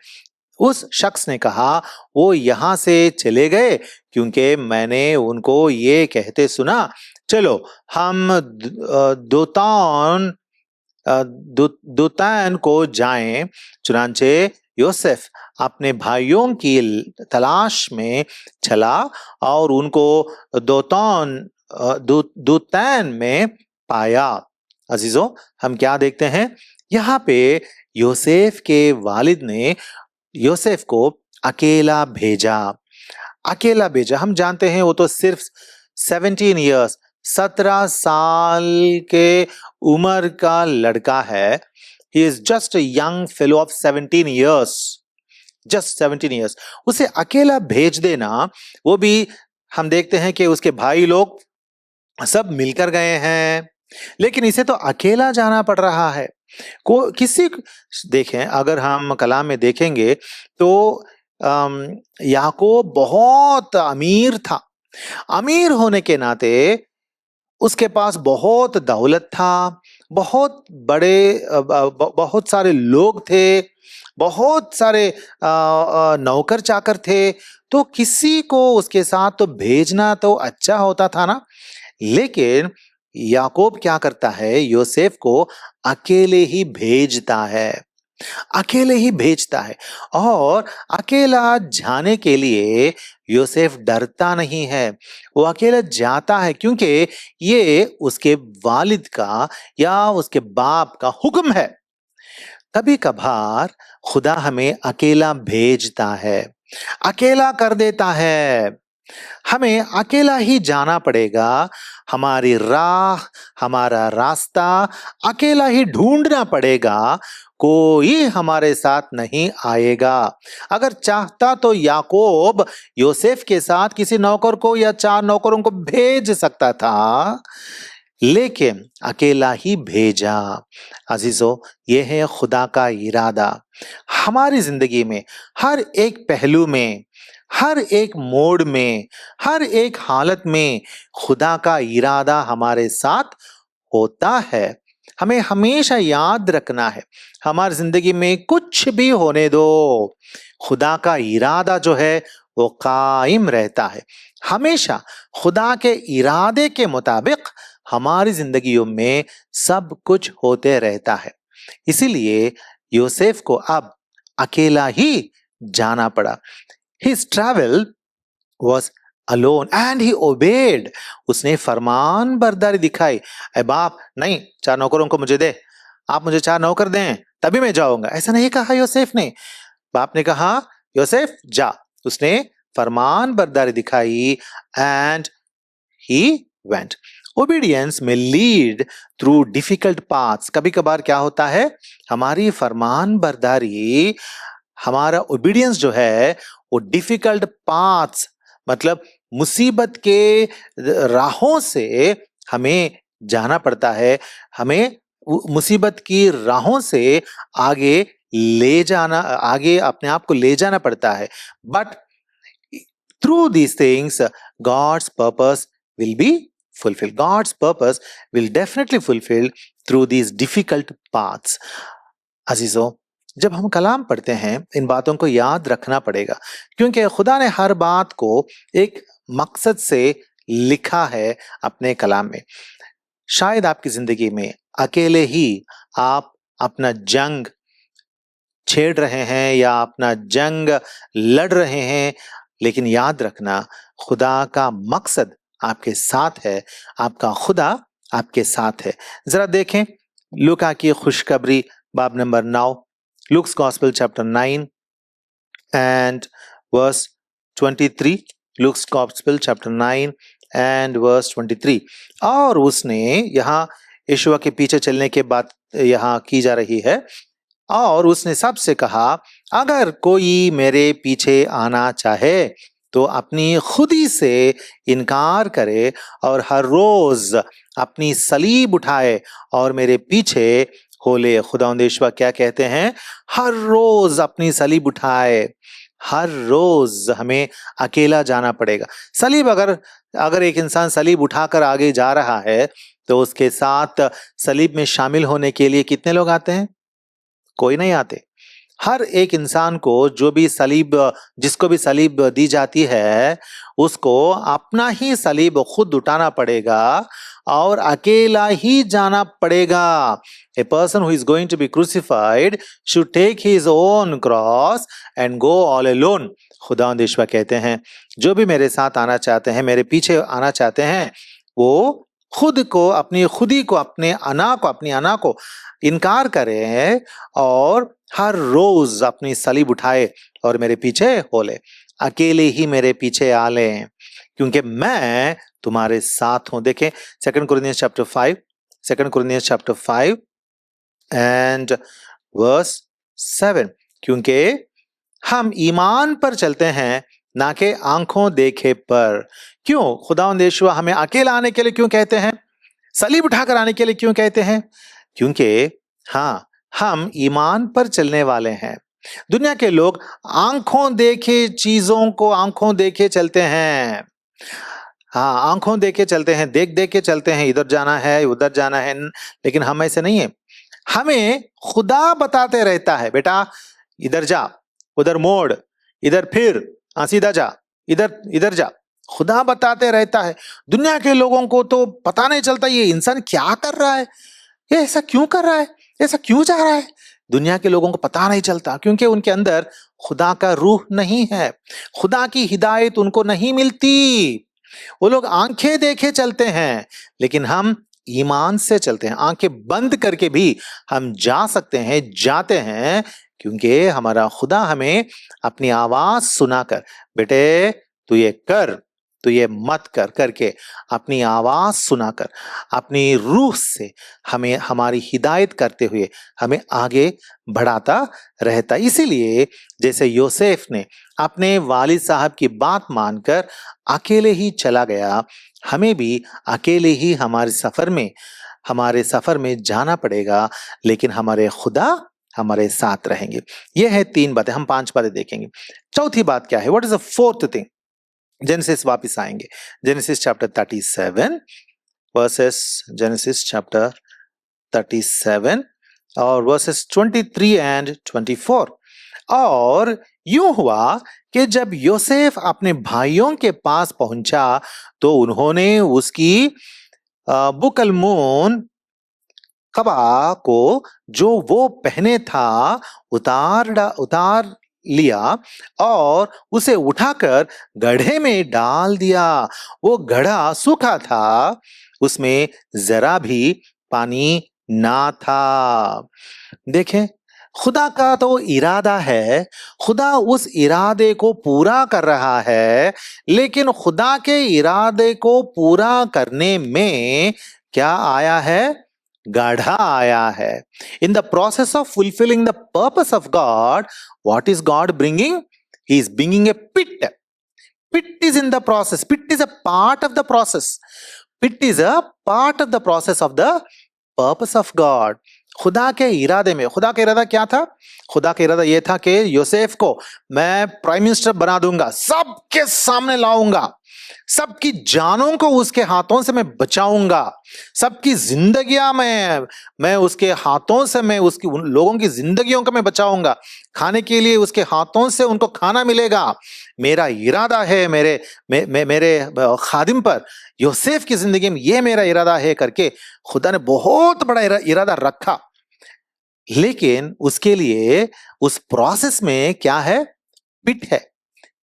Speaker 1: उस शख्स ने कहा, वो यहाँ से चले गए क्योंकि मैंने उनको ये कहते सुना, चलो हम दोतान को जाएं। चुनांचे योसेफ अपने भाइयों की तलाश में चला और उनको दोतान दूतैन में पाया। अजीजों, हम क्या देखते हैं यहाँ पे, योसेफ के वालिद ने योसेफ को अकेला भेजा। अकेला भेजा, हम जानते हैं वो तो सिर्फ 17 ईयर्स, 17 साल के उम्र का लड़का है। He is just a young fellow of 17 years, just 17 years. उसे अकेला भेज देना, वो भी हम देखते हैं कि उसके भाई लोग सब मिलकर गए हैं, लेकिन इसे तो अकेला जाना पड़ रहा है। को किसी देखें, अगर हम कलाम में देखेंगे तो याकूब बहुत अमीर था। अमीर होने के नाते उसके पास बहुत दौलत था, बहुत बड़े बहुत सारे लोग थे, बहुत सारे नौकर चाकर थे। तो किसी को उसके साथ तो भेजना तो अच्छा होता था ना। लेकिन याकूब क्या करता है, योसेफ को अकेले ही भेजता है, अकेले ही भेजता है। और अकेला जाने के लिए योसेफ डरता नहीं है, वो अकेला जाता है क्योंकि ये उसके वालिद का या उसके बाप का हुक्म है। कभी कभार खुदा हमें अकेला भेजता है, अकेला कर देता है। हमें अकेला ही जाना पड़ेगा, हमारी राह, हमारा रास्ता अकेला ही ढूंढना पड़ेगा, कोई हमारे साथ नहीं आएगा। अगर चाहता तो याकूब योसेफ के साथ किसी नौकर को या 4 नौकरों को भेज सकता था, लेकिन अकेला ही भेजा। अजीजों, यह है खुदा का इरादा। हमारी जिंदगी में हर एक पहलू में, हर एक मोड़ में, हर एक हालत में खुदा का इरादा हमारे साथ होता है। हमें हमेशा याद रखना है, हमारी जिंदगी में कुछ भी होने दो, खुदा का इरादा जो है वो कायम रहता है। हमेशा खुदा के इरादे के मुताबिक हमारी जिंदगियों में सब कुछ होते रहता है। इसीलिए योसेफ को अब अकेला ही जाना पड़ा। His travel was alone and he obeyed. उसने फरमान बरदारी दिखाई। अरे बाप, नहीं, 4 नौकरों को मुझे दे, आप मुझे 4 नौकर दें तभी मैं जाऊंगा, ऐसा नहीं कहा योसेफ ने। बाप ने कहा योसेफ जा, उसने फरमान बरदारी दिखाई and he went. Obedience may lead through difficult paths. कभी कभार क्या होता है, हमारी फरमान बरदारी, हमारा ओबीडियंस जो है वो डिफिकल्ट पाथ्स, मतलब मुसीबत के राहों से हमें जाना पड़ता है। हमें मुसीबत की राहों से आगे ले जाना, आगे अपने आप को ले जाना पड़ता है। But through these things God's purpose will be fulfilled. God's purpose will definitely fulfill through these difficult paths. अजीजों, जब हम कलाम पढ़ते हैं इन बातों को याद रखना पड़ेगा, क्योंकि खुदा ने हर बात को एक मकसद से लिखा है अपने कलाम में। शायद आपकी जिंदगी में अकेले ही आप अपना जंग छेड़ रहे हैं या अपना जंग लड़ रहे हैं, लेकिन याद रखना खुदा का मकसद आपके साथ है, आपका खुदा आपके साथ है। जरा देखें लूका की खुशखबरी बाब number 9, Luke's Gospel chapter 9 and verse 23. Luke's Gospel chapter 9 and verse 23. और उसने यहाँ यीशुआ के पीछे चलने के बाद यहाँ की जा रही है, और उसने सबसे कहा अगर कोई मेरे पीछे आना चाहे तो अपनी खुदी से इनकार करे और हर रोज अपनी सलीब उठाए और मेरे पीछे हो ले। खुदावंद क्या कहते हैं, हर रोज अपनी सलीब उठाए। हर रोज हमें अकेला जाना पड़ेगा। सलीब अगर एक इंसान सलीब उठाकर आगे जा रहा है तो उसके साथ सलीब में शामिल होने के लिए कितने लोग आते हैं? कोई नहीं आते। हर एक इंसान को जिसको भी सलीब दी जाती है उसको अपना ही सलीब खुद उठाना पड़ेगा और अकेला ही जाना पड़ेगा। A person who is going to be crucified should take his own cross and go all alone. खुदावंद यीशुआ कहते हैं जो भी मेरे साथ आना चाहते हैं, मेरे पीछे आना चाहते हैं, वो खुद को, अपनी खुदी को, अपने अपनी अना को इनकार करे और हर रोज अपनी सलीब उठाए और मेरे पीछे हो ले। अकेले ही मेरे पीछे आ ले, क्योंकि मैं तुम्हारे साथ हूं। देखें 2 Corinthians chapter 5, 2 Corinthians chapter 5 and verse 7। क्योंकि हम ईमान पर चलते हैं, ना कि आंखों देखे पर। क्यों खुदावंद यीशुआ हमें अकेला आने के लिए क्यों कहते हैं? सलीब उठाकर आने के लिए क्यों कहते हैं? क्योंकि हाँ, हम ईमान पर चलने वाले हैं। दुनिया के लोग आंखों देखे चीजों को आंखों देखे चलते हैं। हाँ, आंखों देखे चलते हैं, देख देख के चलते हैं, इधर जाना है उधर जाना है, लेकिन हम ऐसे नहीं है। हमें खुदा बताते रहता है, बेटा इधर जा, उधर मोड़, इधर फिर, सीधा जा, इधर इधर जा। खुदा बताते रहता है। दुनिया के लोगों को तो पता नहीं चलता ये इंसान क्या कर रहा है, ये ऐसा क्यों कर रहा है, ऐसा क्यों जा रहा है। दुनिया के लोगों को पता नहीं चलता, क्योंकि उनके अंदर खुदा का रूह नहीं है, खुदा की हिदायत उनको नहीं मिलती। वो लोग आंखें देखे चलते हैं, लेकिन हम ईमान से चलते हैं। आंखें बंद करके भी हम जा सकते हैं, जाते हैं, क्योंकि हमारा खुदा हमें अपनी आवाज सुनाकर, बेटे तू ये कर, तू ये मत कर करके अपनी आवाज सुनाकर, अपनी रूह से हमें हमारी हिदायत करते हुए हमें आगे बढ़ाता रहता। इसीलिए जैसे योसेफ ने अपने वालिद साहब की बात मानकर अकेले ही चला गया, हमें भी अकेले ही हमारे सफर में जाना पड़ेगा, लेकिन हमारे खुदा हमारे साथ रहेंगे। यह है 3 बातें, हम 5 बातें देखेंगे। चौथी बात क्या है? What is the fourth thing? Genesis वापस आएंगे, genesis chapter 37 versus, genesis chapter 37 और वर्सेस 23 एंड 24। और यूं हुआ कि जब योसेफ अपने भाइयों के पास पहुंचा तो उन्होंने उसकी बुकलमून कबा को जो वो पहने था उतार लिया और उसे उठाकर गड्ढे में डाल दिया। वो गड्ढा सूखा था, उसमें जरा भी पानी ना था। देखें, खुदा का तो इरादा है, खुदा उस इरादे को पूरा कर रहा है, लेकिन खुदा के इरादे को पूरा करने में क्या आया है? गाढ़ा आया है। In the process of fulfilling the purpose of God, what is God bringing? He is bringing a pit. Pit is in the process. Pit is a part of the process. Pit is a part of the process of the purpose of God. खुदा के इरादे में, खुदा का इरादा क्या था? खुदा का इरादा यह था कि योसेफ को मैं प्राइम मिनिस्टर बना दूंगा, सबके सामने लाऊंगा, सबकी जानों को उसके हाथों से मैं बचाऊंगा, सबकी जिंदगियां मैं उसके हाथों से, मैं उसकी उन लोगों की जिंदगियों को मैं बचाऊंगा, खाने के लिए उसके हाथों से उनको खाना मिलेगा। मेरा इरादा है मेरे खादिम पर, योसेफ की जिंदगी में ये मेरा इरादा है करके खुदा ने बहुत बड़ा इरादा रखा। लेकिन उसके लिए उस प्रोसेस में क्या है? पिट है।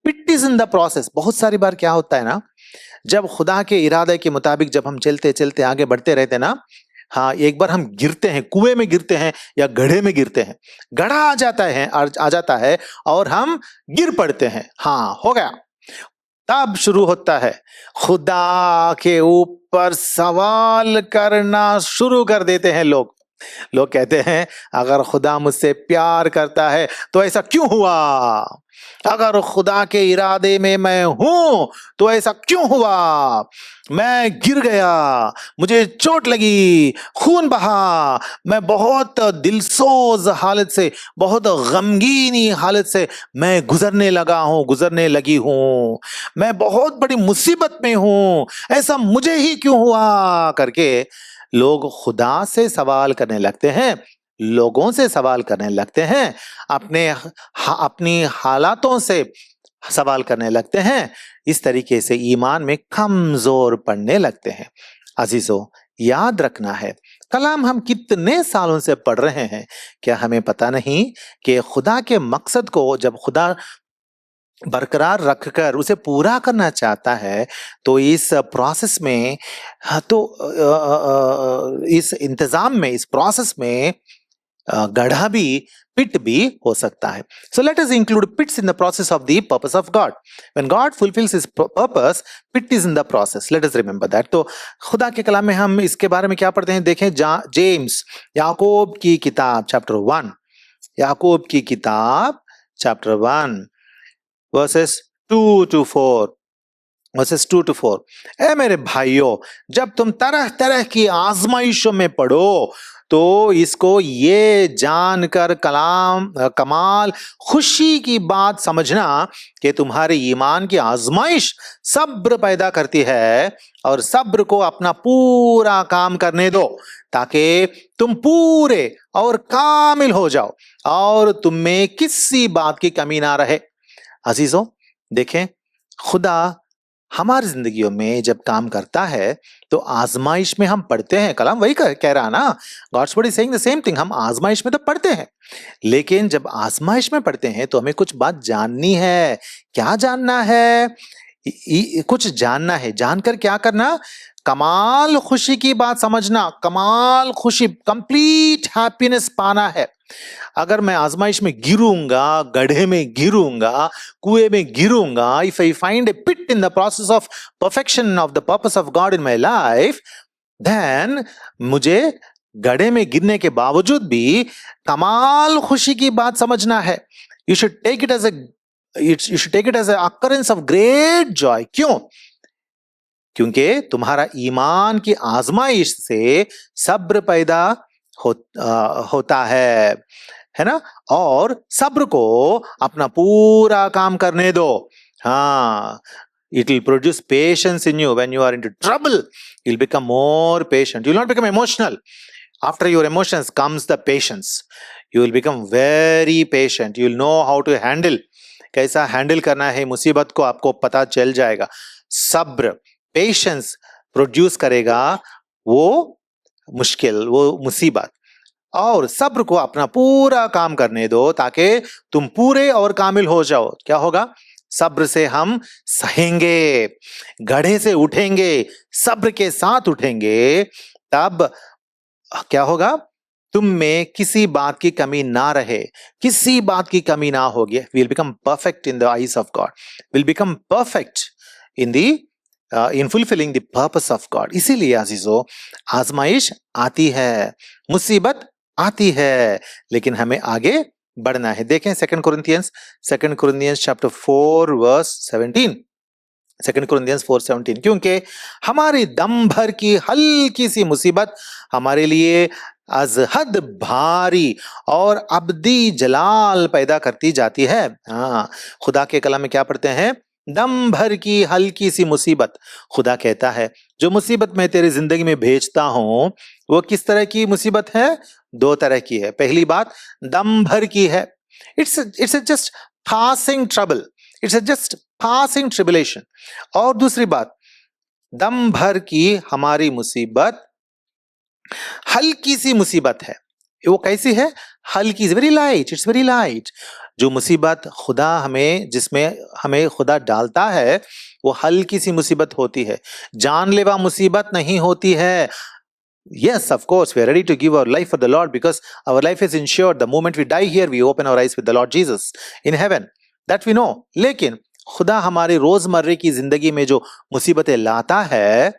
Speaker 1: पिट इज इन द प्रोसेस। बहुत सारी बार क्या होता है ना, जब खुदा के इरादे के मुताबिक जब हम चलते चलते आगे बढ़ते रहते ना, हाँ, एक बार हम गिरते हैं, कुएं में गिरते हैं या गड्ढे में गिरते हैं, गड्ढा आ जाता है और हम गिर पड़ते हैं। हाँ, हो गया। तब शुरू होता है खुदा के ऊपर सवाल करना शुरू कर देते हैं लोग। कहते हैं अगर खुदा मुझसे प्यार करता है तो ऐसा क्यों हुआ? अगर खुदा के इरादे में मैं हूं तो ऐसा क्यों हुआ? मैं गिर गया, मुझे चोट लगी, खून बहा, मैं बहुत दिलसोज हालत से, बहुत गमगीनी हालत से मैं गुजरने लगी हूं, मैं बहुत बड़ी मुसीबत में हूं, ऐसा मुझे ही क्यों हुआ करके लोग खुदा से सवाल करने लगते हैं, लोगों से सवाल करने लगते हैं, अपनी हालातों से सवाल करने लगते हैं। इस तरीके से ईमान में कमजोर पड़ने लगते हैं। अजीजों, याद रखना है, कलाम हम कितने सालों से पढ़ रहे हैं, क्या हमें पता नहीं कि खुदा के मकसद को जब खुदा बरकरार रखकर उसे पूरा करना चाहता है, तो इस प्रोसेस में इस इंतजाम में, इस प्रोसेस में गढ़ा भी, पिट भी हो सकता है. So let us include pits in the process of the purpose of God. When God fulfills his purpose, pit is in the process. Let us remember that. तो खुदा के कलाम में हम इसके बारे में क्या पढ़ते हैं, देखें जेम्स, याकूब की किताब चैप्टर 1, याकूब की किताब chapter 1 versus 2 to 4, versus 2 to 4. ए मेरे भाइयों, जब तुम तरह तरह की आजमाइशों में पड़ो, तो इसको ये जानकर कमाल खुशी की बात समझना कि तुम्हारे ईमान की आजमाइश सब्र पैदा करती है, और सब्र को अपना पूरा काम करने दो, ताकि तुम पूरे और कामिल हो जाओ और तुम में किसी बात की कमी ना रहे. अजीजों, देखें, खुदा हमारी जिंदगियों में जब काम करता है तो आजमाइश में हम पढ़ते हैं. कलाम वही कह रहा ना, God's word is saying the same thing. हम आजमाइश में तो पढ़ते हैं, लेकिन जब आजमाइश में पढ़ते हैं तो हमें कुछ बात जाननी है. क्या जानना है? कुछ जानना है. जानकर क्या करना? कमाल खुशी की बात समझना, कमाल खुशी, कंप्लीट हैप्पीनेस पाना है. अगर मैं आजमाइश में गिरूंगा, गड्ढे में गिरूंगा, कुएं में गिरूंगा, if I find a pit in the process of perfection of the purpose of God in my life, then मुझे गड्ढे में गिरने के बावजूद भी कमाल खुशी की बात समझना है. You should take it as a occurrence of great joy. क्यों? क्योंकि तुम्हारा ईमान की आजमाइश से सब्र पैदा होता है ना, और सब्र को अपना पूरा काम करने दो. हाँ, it will produce patience in you. When you are into trouble, you'll become more patient. You will not become emotional. After your emotions comes the patience. You will become very patient. You will know how to handle. कैसा handle करना है मुसीबत को आपको पता चल जाएगा. सब्र, पेशेंस प्रोड्यूस करेगा वो मुसीबत, और सब्र को अपना पूरा काम करने दो ताकि तुम पूरे और कामिल हो जाओ. क्या होगा? सब्र से हम सहेंगे, गड्ढे से उठेंगे, सब्र के साथ उठेंगे, तब क्या होगा? तुम में किसी बात की कमी ना रहे, किसी बात की कमी ना होगी. Will become perfect in the eyes of God, will become perfect in fulfilling the purpose of God. इसीलिए अजीजों, आजमाइश आती है, मुसीबत आती है, लेकिन हमें आगे बढ़ना है. देखें 2 Corinthians चैप्टर 4 वर्स 17. 2 Corinthians 4:17. क्योंकि हमारी दम भर की हल्की सी मुसीबत हमारे लिए अजहद भारी और अब्दी जलाल पैदा करती जाती है. हाँ, खुदा के कलाम में क्या पढ़ते हैं? दम भर की हल्की सी मुसीबत. खुदा कहता है, जो मुसीबत मैं तेरी जिंदगी में भेजता हूं वो किस तरह की मुसीबत है? 2 तरह की है. पहली बात दम भर की है. It's just passing trouble, it's just passing tribulation. और दूसरी बात, दम भर की हमारी मुसीबत हल्की सी मुसीबत है. वो कैसी है? हल्की, very light, it's very light. जो मुसीबत खुदा जिसमें हमें खुदा डालता है वो हल्की सी मुसीबत होती है, जानलेवा मुसीबत नहीं होती है. Yes, of course, we are ready to give our life for the Lord because our life is insured. The moment we die here, we open our eyes with the Lord Jesus in heaven. That we know. लेकिन खुदा हमारे रोजमर्रे की जिंदगी में जो मुसीबतें लाता है,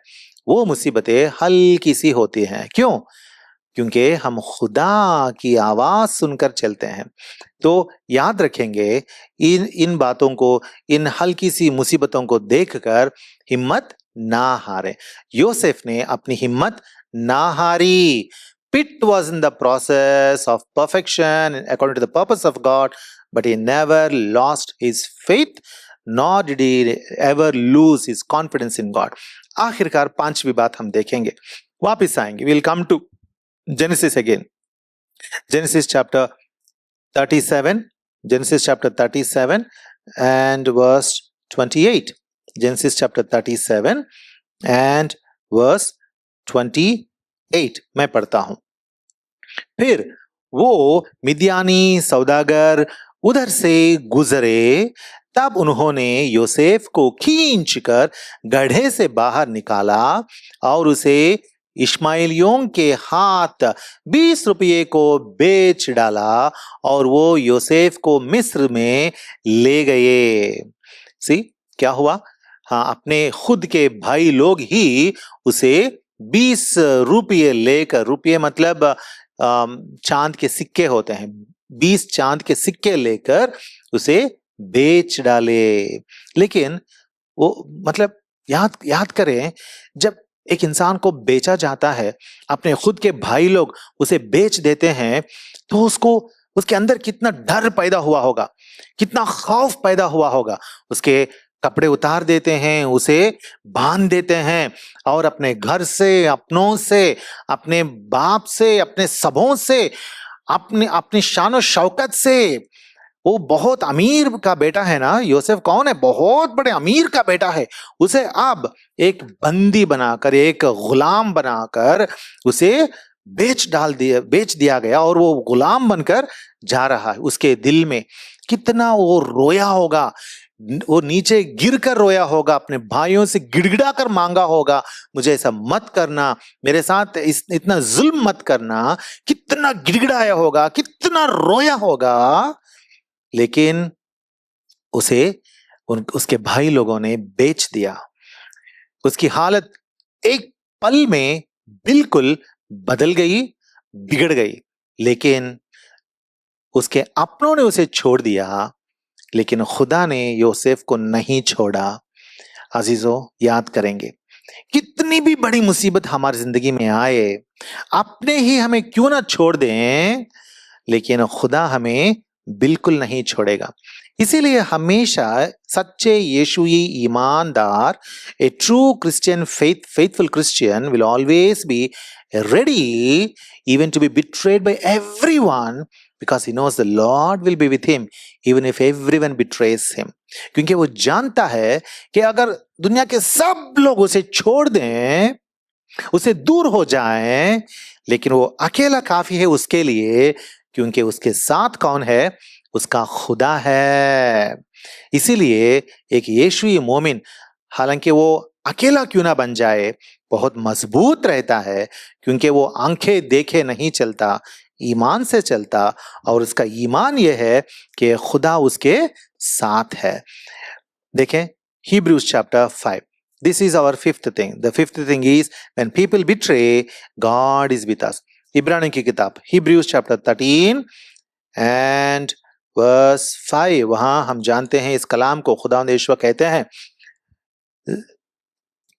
Speaker 1: वो मुसीबतें हल्की सी होती हैं. क्यों? क्योंकि हम खुदा की आवाज सुनकर चलते हैं. तो याद रखेंगे इन बातों को, इन हल्की सी मुसीबतों को देखकर हिम्मत ना हारे. योसेफ ने अपनी हिम्मत ना हारी. Pit was in the process of perfection according to the purpose of God, but he never lost his faith, nor did he ever lose his confidence in God. आखिरकार 5वीं बात हम देखेंगे, वापिस आएंगे. We'll come to Genesis again. Genesis chapter 37. Genesis chapter 37 and verse 28. Genesis chapter 37 and verse 28. मैं पढ़ता हूं. फिर वो मिद्यानी सौदागर उधर से गुजरे, तब उन्होंने योसेफ को खींचकर गड्ढे से बाहर निकाला और उसे इश्माएलियों के हाथ 20 रुपये को बेच डाला और वो योसेफ को मिस्र में ले गए। सी क्या हुआ? हाँ, अपने खुद के भाई लोग ही उसे 20 रुपये लेकर, रुपये मतलब चांद के सिक्के होते हैं, 20 चांद के सिक्के लेकर उसे बेच डाले। लेकिन वो मतलब याद याद करें, जब एक इंसान को बेचा जाता है, अपने खुद के भाई लोग उसे बेच देते हैं, तो उसको उसके अंदर कितना डर पैदा हुआ होगा, कितना खौफ पैदा हुआ होगा। उसके कपड़े उतार देते हैं, उसे बांध देते हैं और अपने घर से, अपनों से, अपने बाप से, अपने सबों से, अपने अपनी शान और शौकत से, वो बहुत अमीर का बेटा है ना, योसेफ कौन है? बहुत बड़े अमीर का बेटा है। उसे अब एक बंदी बनाकर, एक गुलाम बनाकर उसे बेच दिया गया और वो गुलाम बनकर जा रहा है। उसके दिल में कितना वो रोया होगा, वो नीचे गिर कर रोया होगा, अपने भाइयों से गिड़गिड़ा कर मांगा होगा, मुझे ऐसा मत करना, मेरे साथ इतना जुल्म मत करना। कितना गिड़गिड़ाया होगा, कितना रोया होगा। लेकिन उसे उसके भाई लोगों ने बेच दिया। उसकी हालत एक पल में बिल्कुल बदल गई, बिगड़ गई। लेकिन उसके अपनों ने उसे छोड़ दिया, लेकिन खुदा ने योसेफ को नहीं छोड़ा। अजीजों, याद करेंगे, कितनी भी बड़ी मुसीबत हमारी जिंदगी में आए, अपने ही हमें क्यों ना छोड़ दें, लेकिन खुदा हमें बिल्कुल नहीं छोड़ेगा। इसीलिए हमेशा सच्चे यीशुई ईमानदार, a true Christian, faithful Christian will always be ready even to be betrayed by everyone, because he knows the Lord will be with him even if everyone betrays him. क्योंकि वो जानता है कि अगर दुनिया के सब लोग उसे छोड़ दें, उसे दूर हो जाएं, लेकिन वो अकेला काफी है उसके लिए, क्योंकि उसके साथ कौन है? उसका खुदा है। इसीलिए एक यीशुई मोमिन, हालांकि वो अकेला क्यों ना बन जाए, बहुत मजबूत रहता है, क्योंकि वो आंखें देखे नहीं चलता, ईमान से चलता, और उसका ईमान यह है कि खुदा उसके साथ है। देखें Hebrews chapter 5. This is our fifth thing. The fifth thing is when people betray, God is with us. इब्रानियों की किताब Hebrews chapter 13 and verse 5. वहां हम जानते हैं इस कलाम को खुदावंद यीशुआ कहते हैं,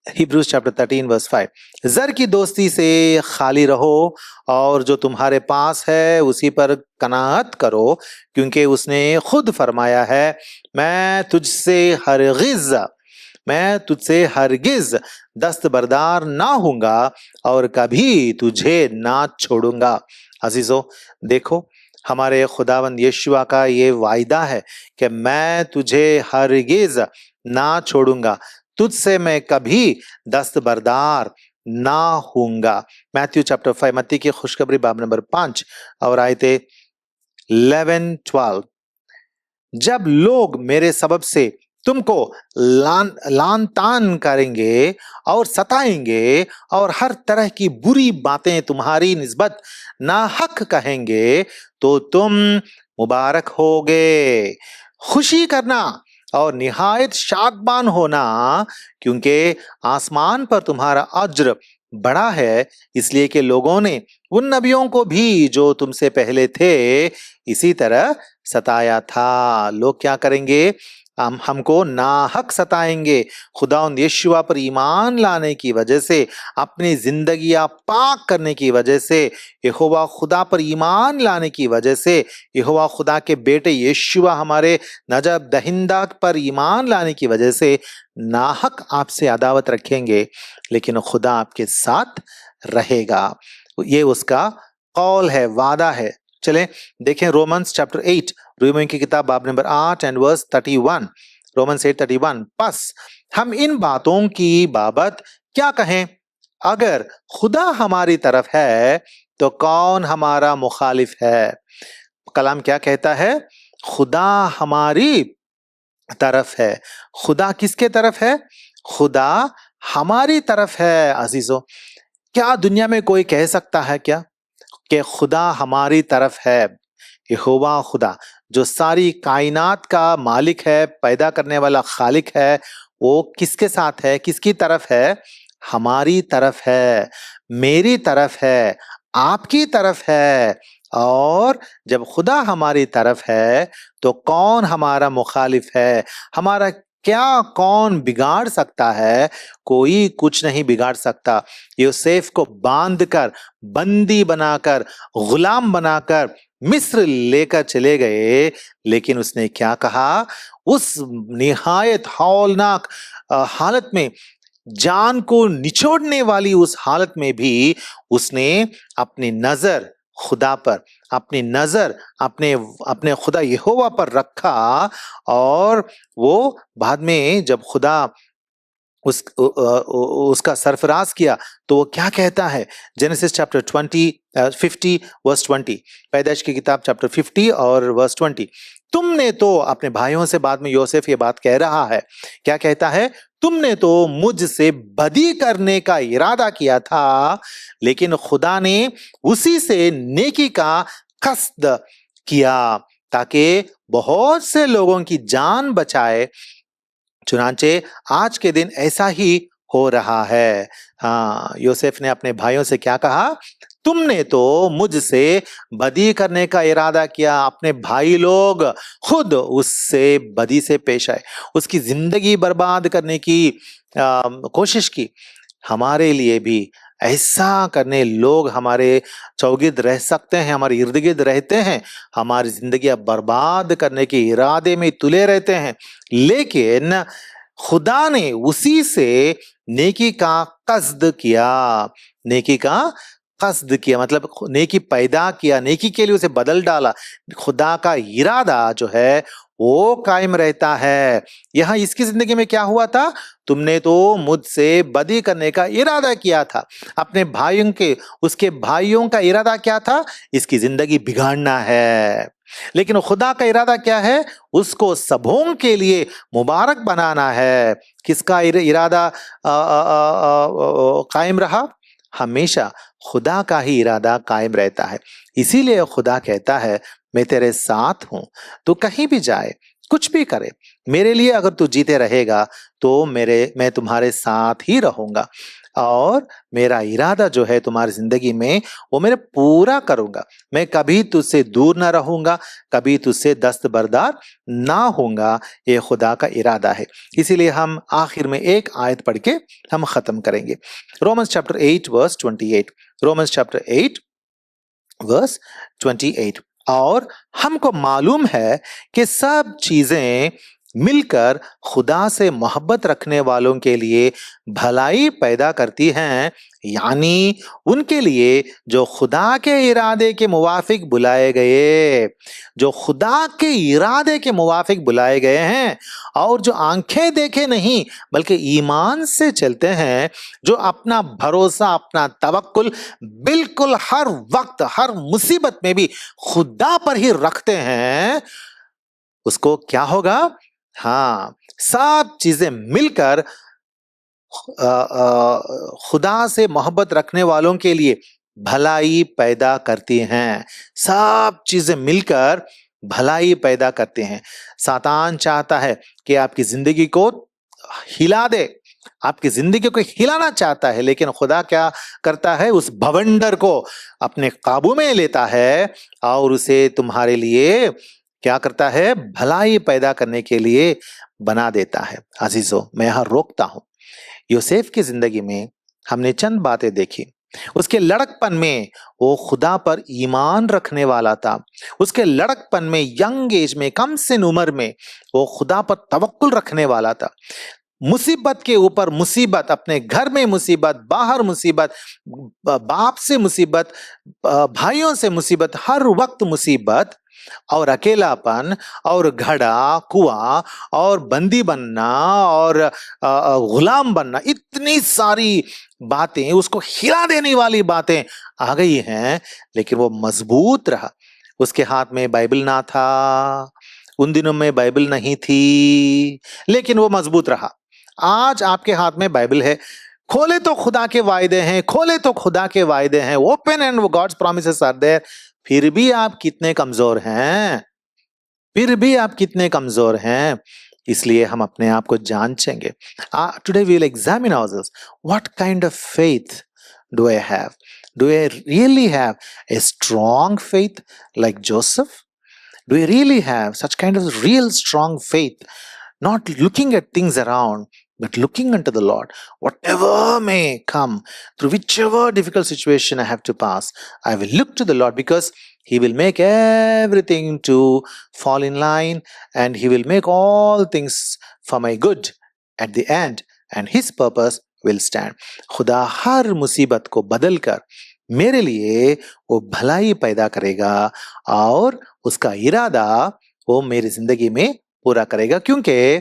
Speaker 1: Hebrews chapter 13 verse 5. जर की दोस्ती से खाली रहो और जो तुम्हारे पास है उसी पर कनाअत करो, क्योंकि उसने खुद फरमाया है, मैं तुझसे हरगिज दस्तबरदार ना हूंगा और कभी तुझे ना छोड़ूंगा। अजीजों, देखो, हमारे खुदावंद यीशुआ का ये वायदा है कि मैं तुझे हरगिज ना छोड़ूंगा, तुझसे मैं कभी दस्तबरदार ना हूंगा। मैथ्यू चैप्टर 5, मत्ती की खुशखबरी बाब नंबर 5 और आयते 11-12। जब लोग मेरे सबब से तुमको लान तान करेंगे और सताएंगे और हर तरह की बुरी बातें तुम्हारी निस्बत नाहक कहेंगे, तो तुम मुबारक होगे, खुशी करना और निहायत शादबान होना, क्योंकि आसमान पर तुम्हारा अज्र बड़ा है, इसलिए कि लोगों ने उन नबियों को भी जो तुमसे पहले थे इसी तरह सताया था। लोग क्या करेंगे? हमको नाहक सताएंगे। खुदावंद यीशुआ पर ईमान लाने की वजह से, अपनी जिंदगियां पाक करने की वजह से, यहोवा खुदा पर ईमान लाने की वजह से, यहोवा खुदा के बेटे यीशुआ हमारे नजात दहिंदा पर ईमान लाने की वजह से नाहक आपसे अदावत रखेंगे, लेकिन खुदा आपके साथ रहेगा। ये उसका कौल है, वादा है। चलें देखें रोमन्स चैप्टर 8, रोमियों की किताब बाब नंबर 8 एंड वर्स 31। रोमन्स 8:31। बस हम इन बातों की बाबत क्या कहें? अगर खुदा हमारी तरफ है तो कौन हमारा मुखालिफ है? कलाम क्या कहता है? खुदा हमारी तरफ है। खुदा किसके तरफ है? खुदा हमारी तरफ है अजीजों। क्या दुनिया में कोई कह सकता है क्या कि खुदा हमारी तरफ है? यहोवा खुदा जो सारी कायनात का मालिक है, पैदा करने वाला खालिक है, वो किसके साथ है? किसकी तरफ है? हमारी तरफ है, मेरी तरफ है, आपकी तरफ है। और जब खुदा हमारी तरफ है तो कौन हमारा मुखालिफ है? हमारा क्या कौन बिगाड़ सकता है? कोई कुछ नहीं बिगाड़ सकता। यूसुफ को बांध कर, बंदी बनाकर, गुलाम बनाकर मिस्र लेकर चले गए, लेकिन उसने क्या कहा? उस निहायत हौलनाक हालत में, जान को निचोड़ने वाली उस हालत में भी उसने अपनी नजर खुदा पर, अपनी नजर अपने अपने खुदा यहोवा पर रखा। और वो बाद में जब खुदा उसका सरफराज किया तो वो क्या कहता है? जेनेसिस चैप्टर 50 वर्स 20, पैदाइश की किताब चैप्टर 50 और वर्स 20। तुमने तो अपने भाइयों से, बाद में यूसुफ ये बात कह रहा है, क्या कहता है? तुमने तो मुझसे बदी करने का इरादा किया था, लेकिन खुदा ने उसी से नेकी का कस्द किया ताकि बहुत से लोगों की जान बचाए। चुनांचे आज के दिन ऐसा ही हो रहा है। हाँ, यूसुफ ने अपने भाइयों से क्या कहा? तुमने तो मुझसे बदी करने का इरादा किया। अपने भाई लोग खुद उससे बदी से पेश आए, उसकी जिंदगी बर्बाद करने की कोशिश की। हमारे लिए भी ऐसा करने लोग हमारे चौगिर्द रह सकते हैं, हमारे इर्द गिर्द रहते हैं, हमारी जिंदगी बर्बाद करने के इरादे में तुले रहते हैं, लेकिन खुदा ने उसी से नेकी का कस्द किया। नेकी का कस्द किया मतलब नेकी पैदा किया, नेकी के लिए उसे बदल डाला। खुदा का इरादा जो है वो कायम रहता है। यहां इसकी जिंदगी में क्या हुआ था? तुमने तो मुझसे बदी करने का इरादा किया था। अपने भाइयों के, उसके भाइयों का इरादा क्या था? इसकी जिंदगी बिगाड़ना है। लेकिन खुदा का इरादा क्या है? उसको सबों के लिए मुबारक बनाना है। किसका इरादा कायम रहा? हमेशा खुदा का ही इरादा कायम रहता है। इसीलिए खुदा कहता है, मैं तेरे साथ हूं, तू कहीं भी जाए, कुछ भी करे, मेरे लिए अगर तू जीते रहेगा तो मैं तुम्हारे साथ ही रहूंगा, और मेरा इरादा जो है तुम्हारी जिंदगी में वो मैं पूरा करूंगा। मैं कभी तुझसे दूर ना रहूंगा, कभी तुझसे दस्तबरदार ना होऊंगा। ये खुदा का इरादा है। इसीलिए हम आखिर में एक आयत पढ़ के हम खत्म करेंगे। Romans chapter 8 verse 28। Romans chapter 8 verse 28। और हमको मालूम है कि सब चीजें मिलकर खुदा से मोहब्बत रखने वालों के लिए भलाई पैदा करती हैं, यानी उनके लिए जो खुदा के इरादे के मुवाफिक बुलाए गए, जो खुदा के इरादे के मुवाफिक बुलाए गए हैं, और जो आंखें देखे नहीं बल्कि ईमान से चलते हैं, जो अपना भरोसा, अपना तवक्कुल बिल्कुल हर वक्त, हर मुसीबत में भी खुदा पर ही रखते हैं, उसको क्या होगा? हाँ, सब चीजें मिलकर खुदा से मोहब्बत रखने वालों के लिए भलाई पैदा करती हैं। सब चीजें मिलकर भलाई पैदा करते हैं। सातान चाहता है कि आपकी जिंदगी को हिला दे, आपकी जिंदगी को हिलाना चाहता है, लेकिन खुदा क्या करता है? उस भवंडर को अपने काबू में लेता है और उसे तुम्हारे लिए क्या करता है? भलाई पैदा करने के लिए बना देता है। अजीजों, मैं यहां रोकता हूं। यूसुफ की जिंदगी में हमने चंद बातें देखी। उसके लड़कपन में वो खुदा पर ईमान रखने वाला था। उसके लड़कपन में, यंग एज में, कम से उम्र में वो खुदा पर तवक्कुल रखने वाला था। मुसीबत के ऊपर मुसीबत, अपने घर में मुसीबत, बाहर मुसीबत, बाप से मुसीबत, भाइयों से मुसीबत, हर वक्त मुसीबत, और अकेलापन, और घड़ा, कुआं, और बंदी बनना, और गुलाम बनना, इतनी सारी बातें, उसको हिला देने वाली बातें आ गई हैं, लेकिन वो मजबूत रहा। उसके हाथ में बाइबल ना था, उन दिनों में बाइबल नहीं थी, लेकिन वो मजबूत रहा। आज आपके हाथ में बाइबल है, खोले तो खुदा के वायदे हैं, खोले तो खुदा के वायदे हैं, open and God's promises are there. फिर भी आप कितने कमजोर हैं, फिर भी आप कितने कमजोर हैं। इसलिए हम अपने आप को जांचेंगे। Today we will examine ourselves, what kind of faith do I have? Do I really have a strong faith like Joseph? Do you really have such kind of real strong faith, not looking at things around, but looking unto the Lord? Whatever may come, through whichever difficult situation I have to pass, I will look to the Lord, because He will make everything to fall in line, and He will make all things for my good at the end, and His purpose will stand. खुदा हर मुसीबत को बदल कर मेरे लिए वो भलाई पैदा करेगा, और उसका इरादा वो मेरी जिंदगी में पूरा करेगा, क्योंकि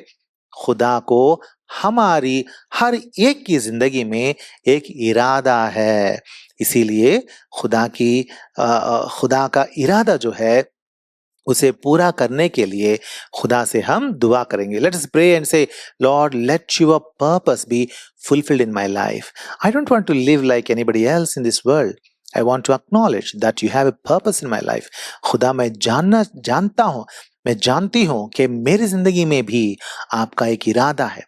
Speaker 1: खुदा को हमारी हर एक की जिंदगी में एक इरादा है। इसीलिए खुदा का इरादा जो है उसे पूरा करने के लिए खुदा से हम दुआ करेंगे। Let us pray and say, Lord let your purpose be fulfilled in my life. I don't want to live like anybody else in this world. I want to acknowledge that you have a purpose in my life. खुदा मैं जानता हूँ, मैं जानती हूँ कि मेरी जिंदगी में भी आपका एक इरादा है।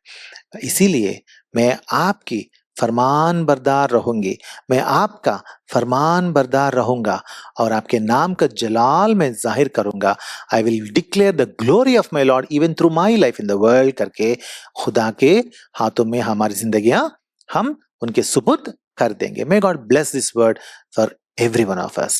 Speaker 1: इसीलिए मैं आपकी फरमान बरदार रहूंगी, मैं आपका फरमान बरदार रहूंगा, और आपके नाम का जलाल मैं जाहिर करूंगा। I will declare the glory of my lord even through my life in the world करके खुदा के हाथों में हमारी जिंदगियां हम उनके सुपुर्द कर देंगे। May God bless this word for every one of us.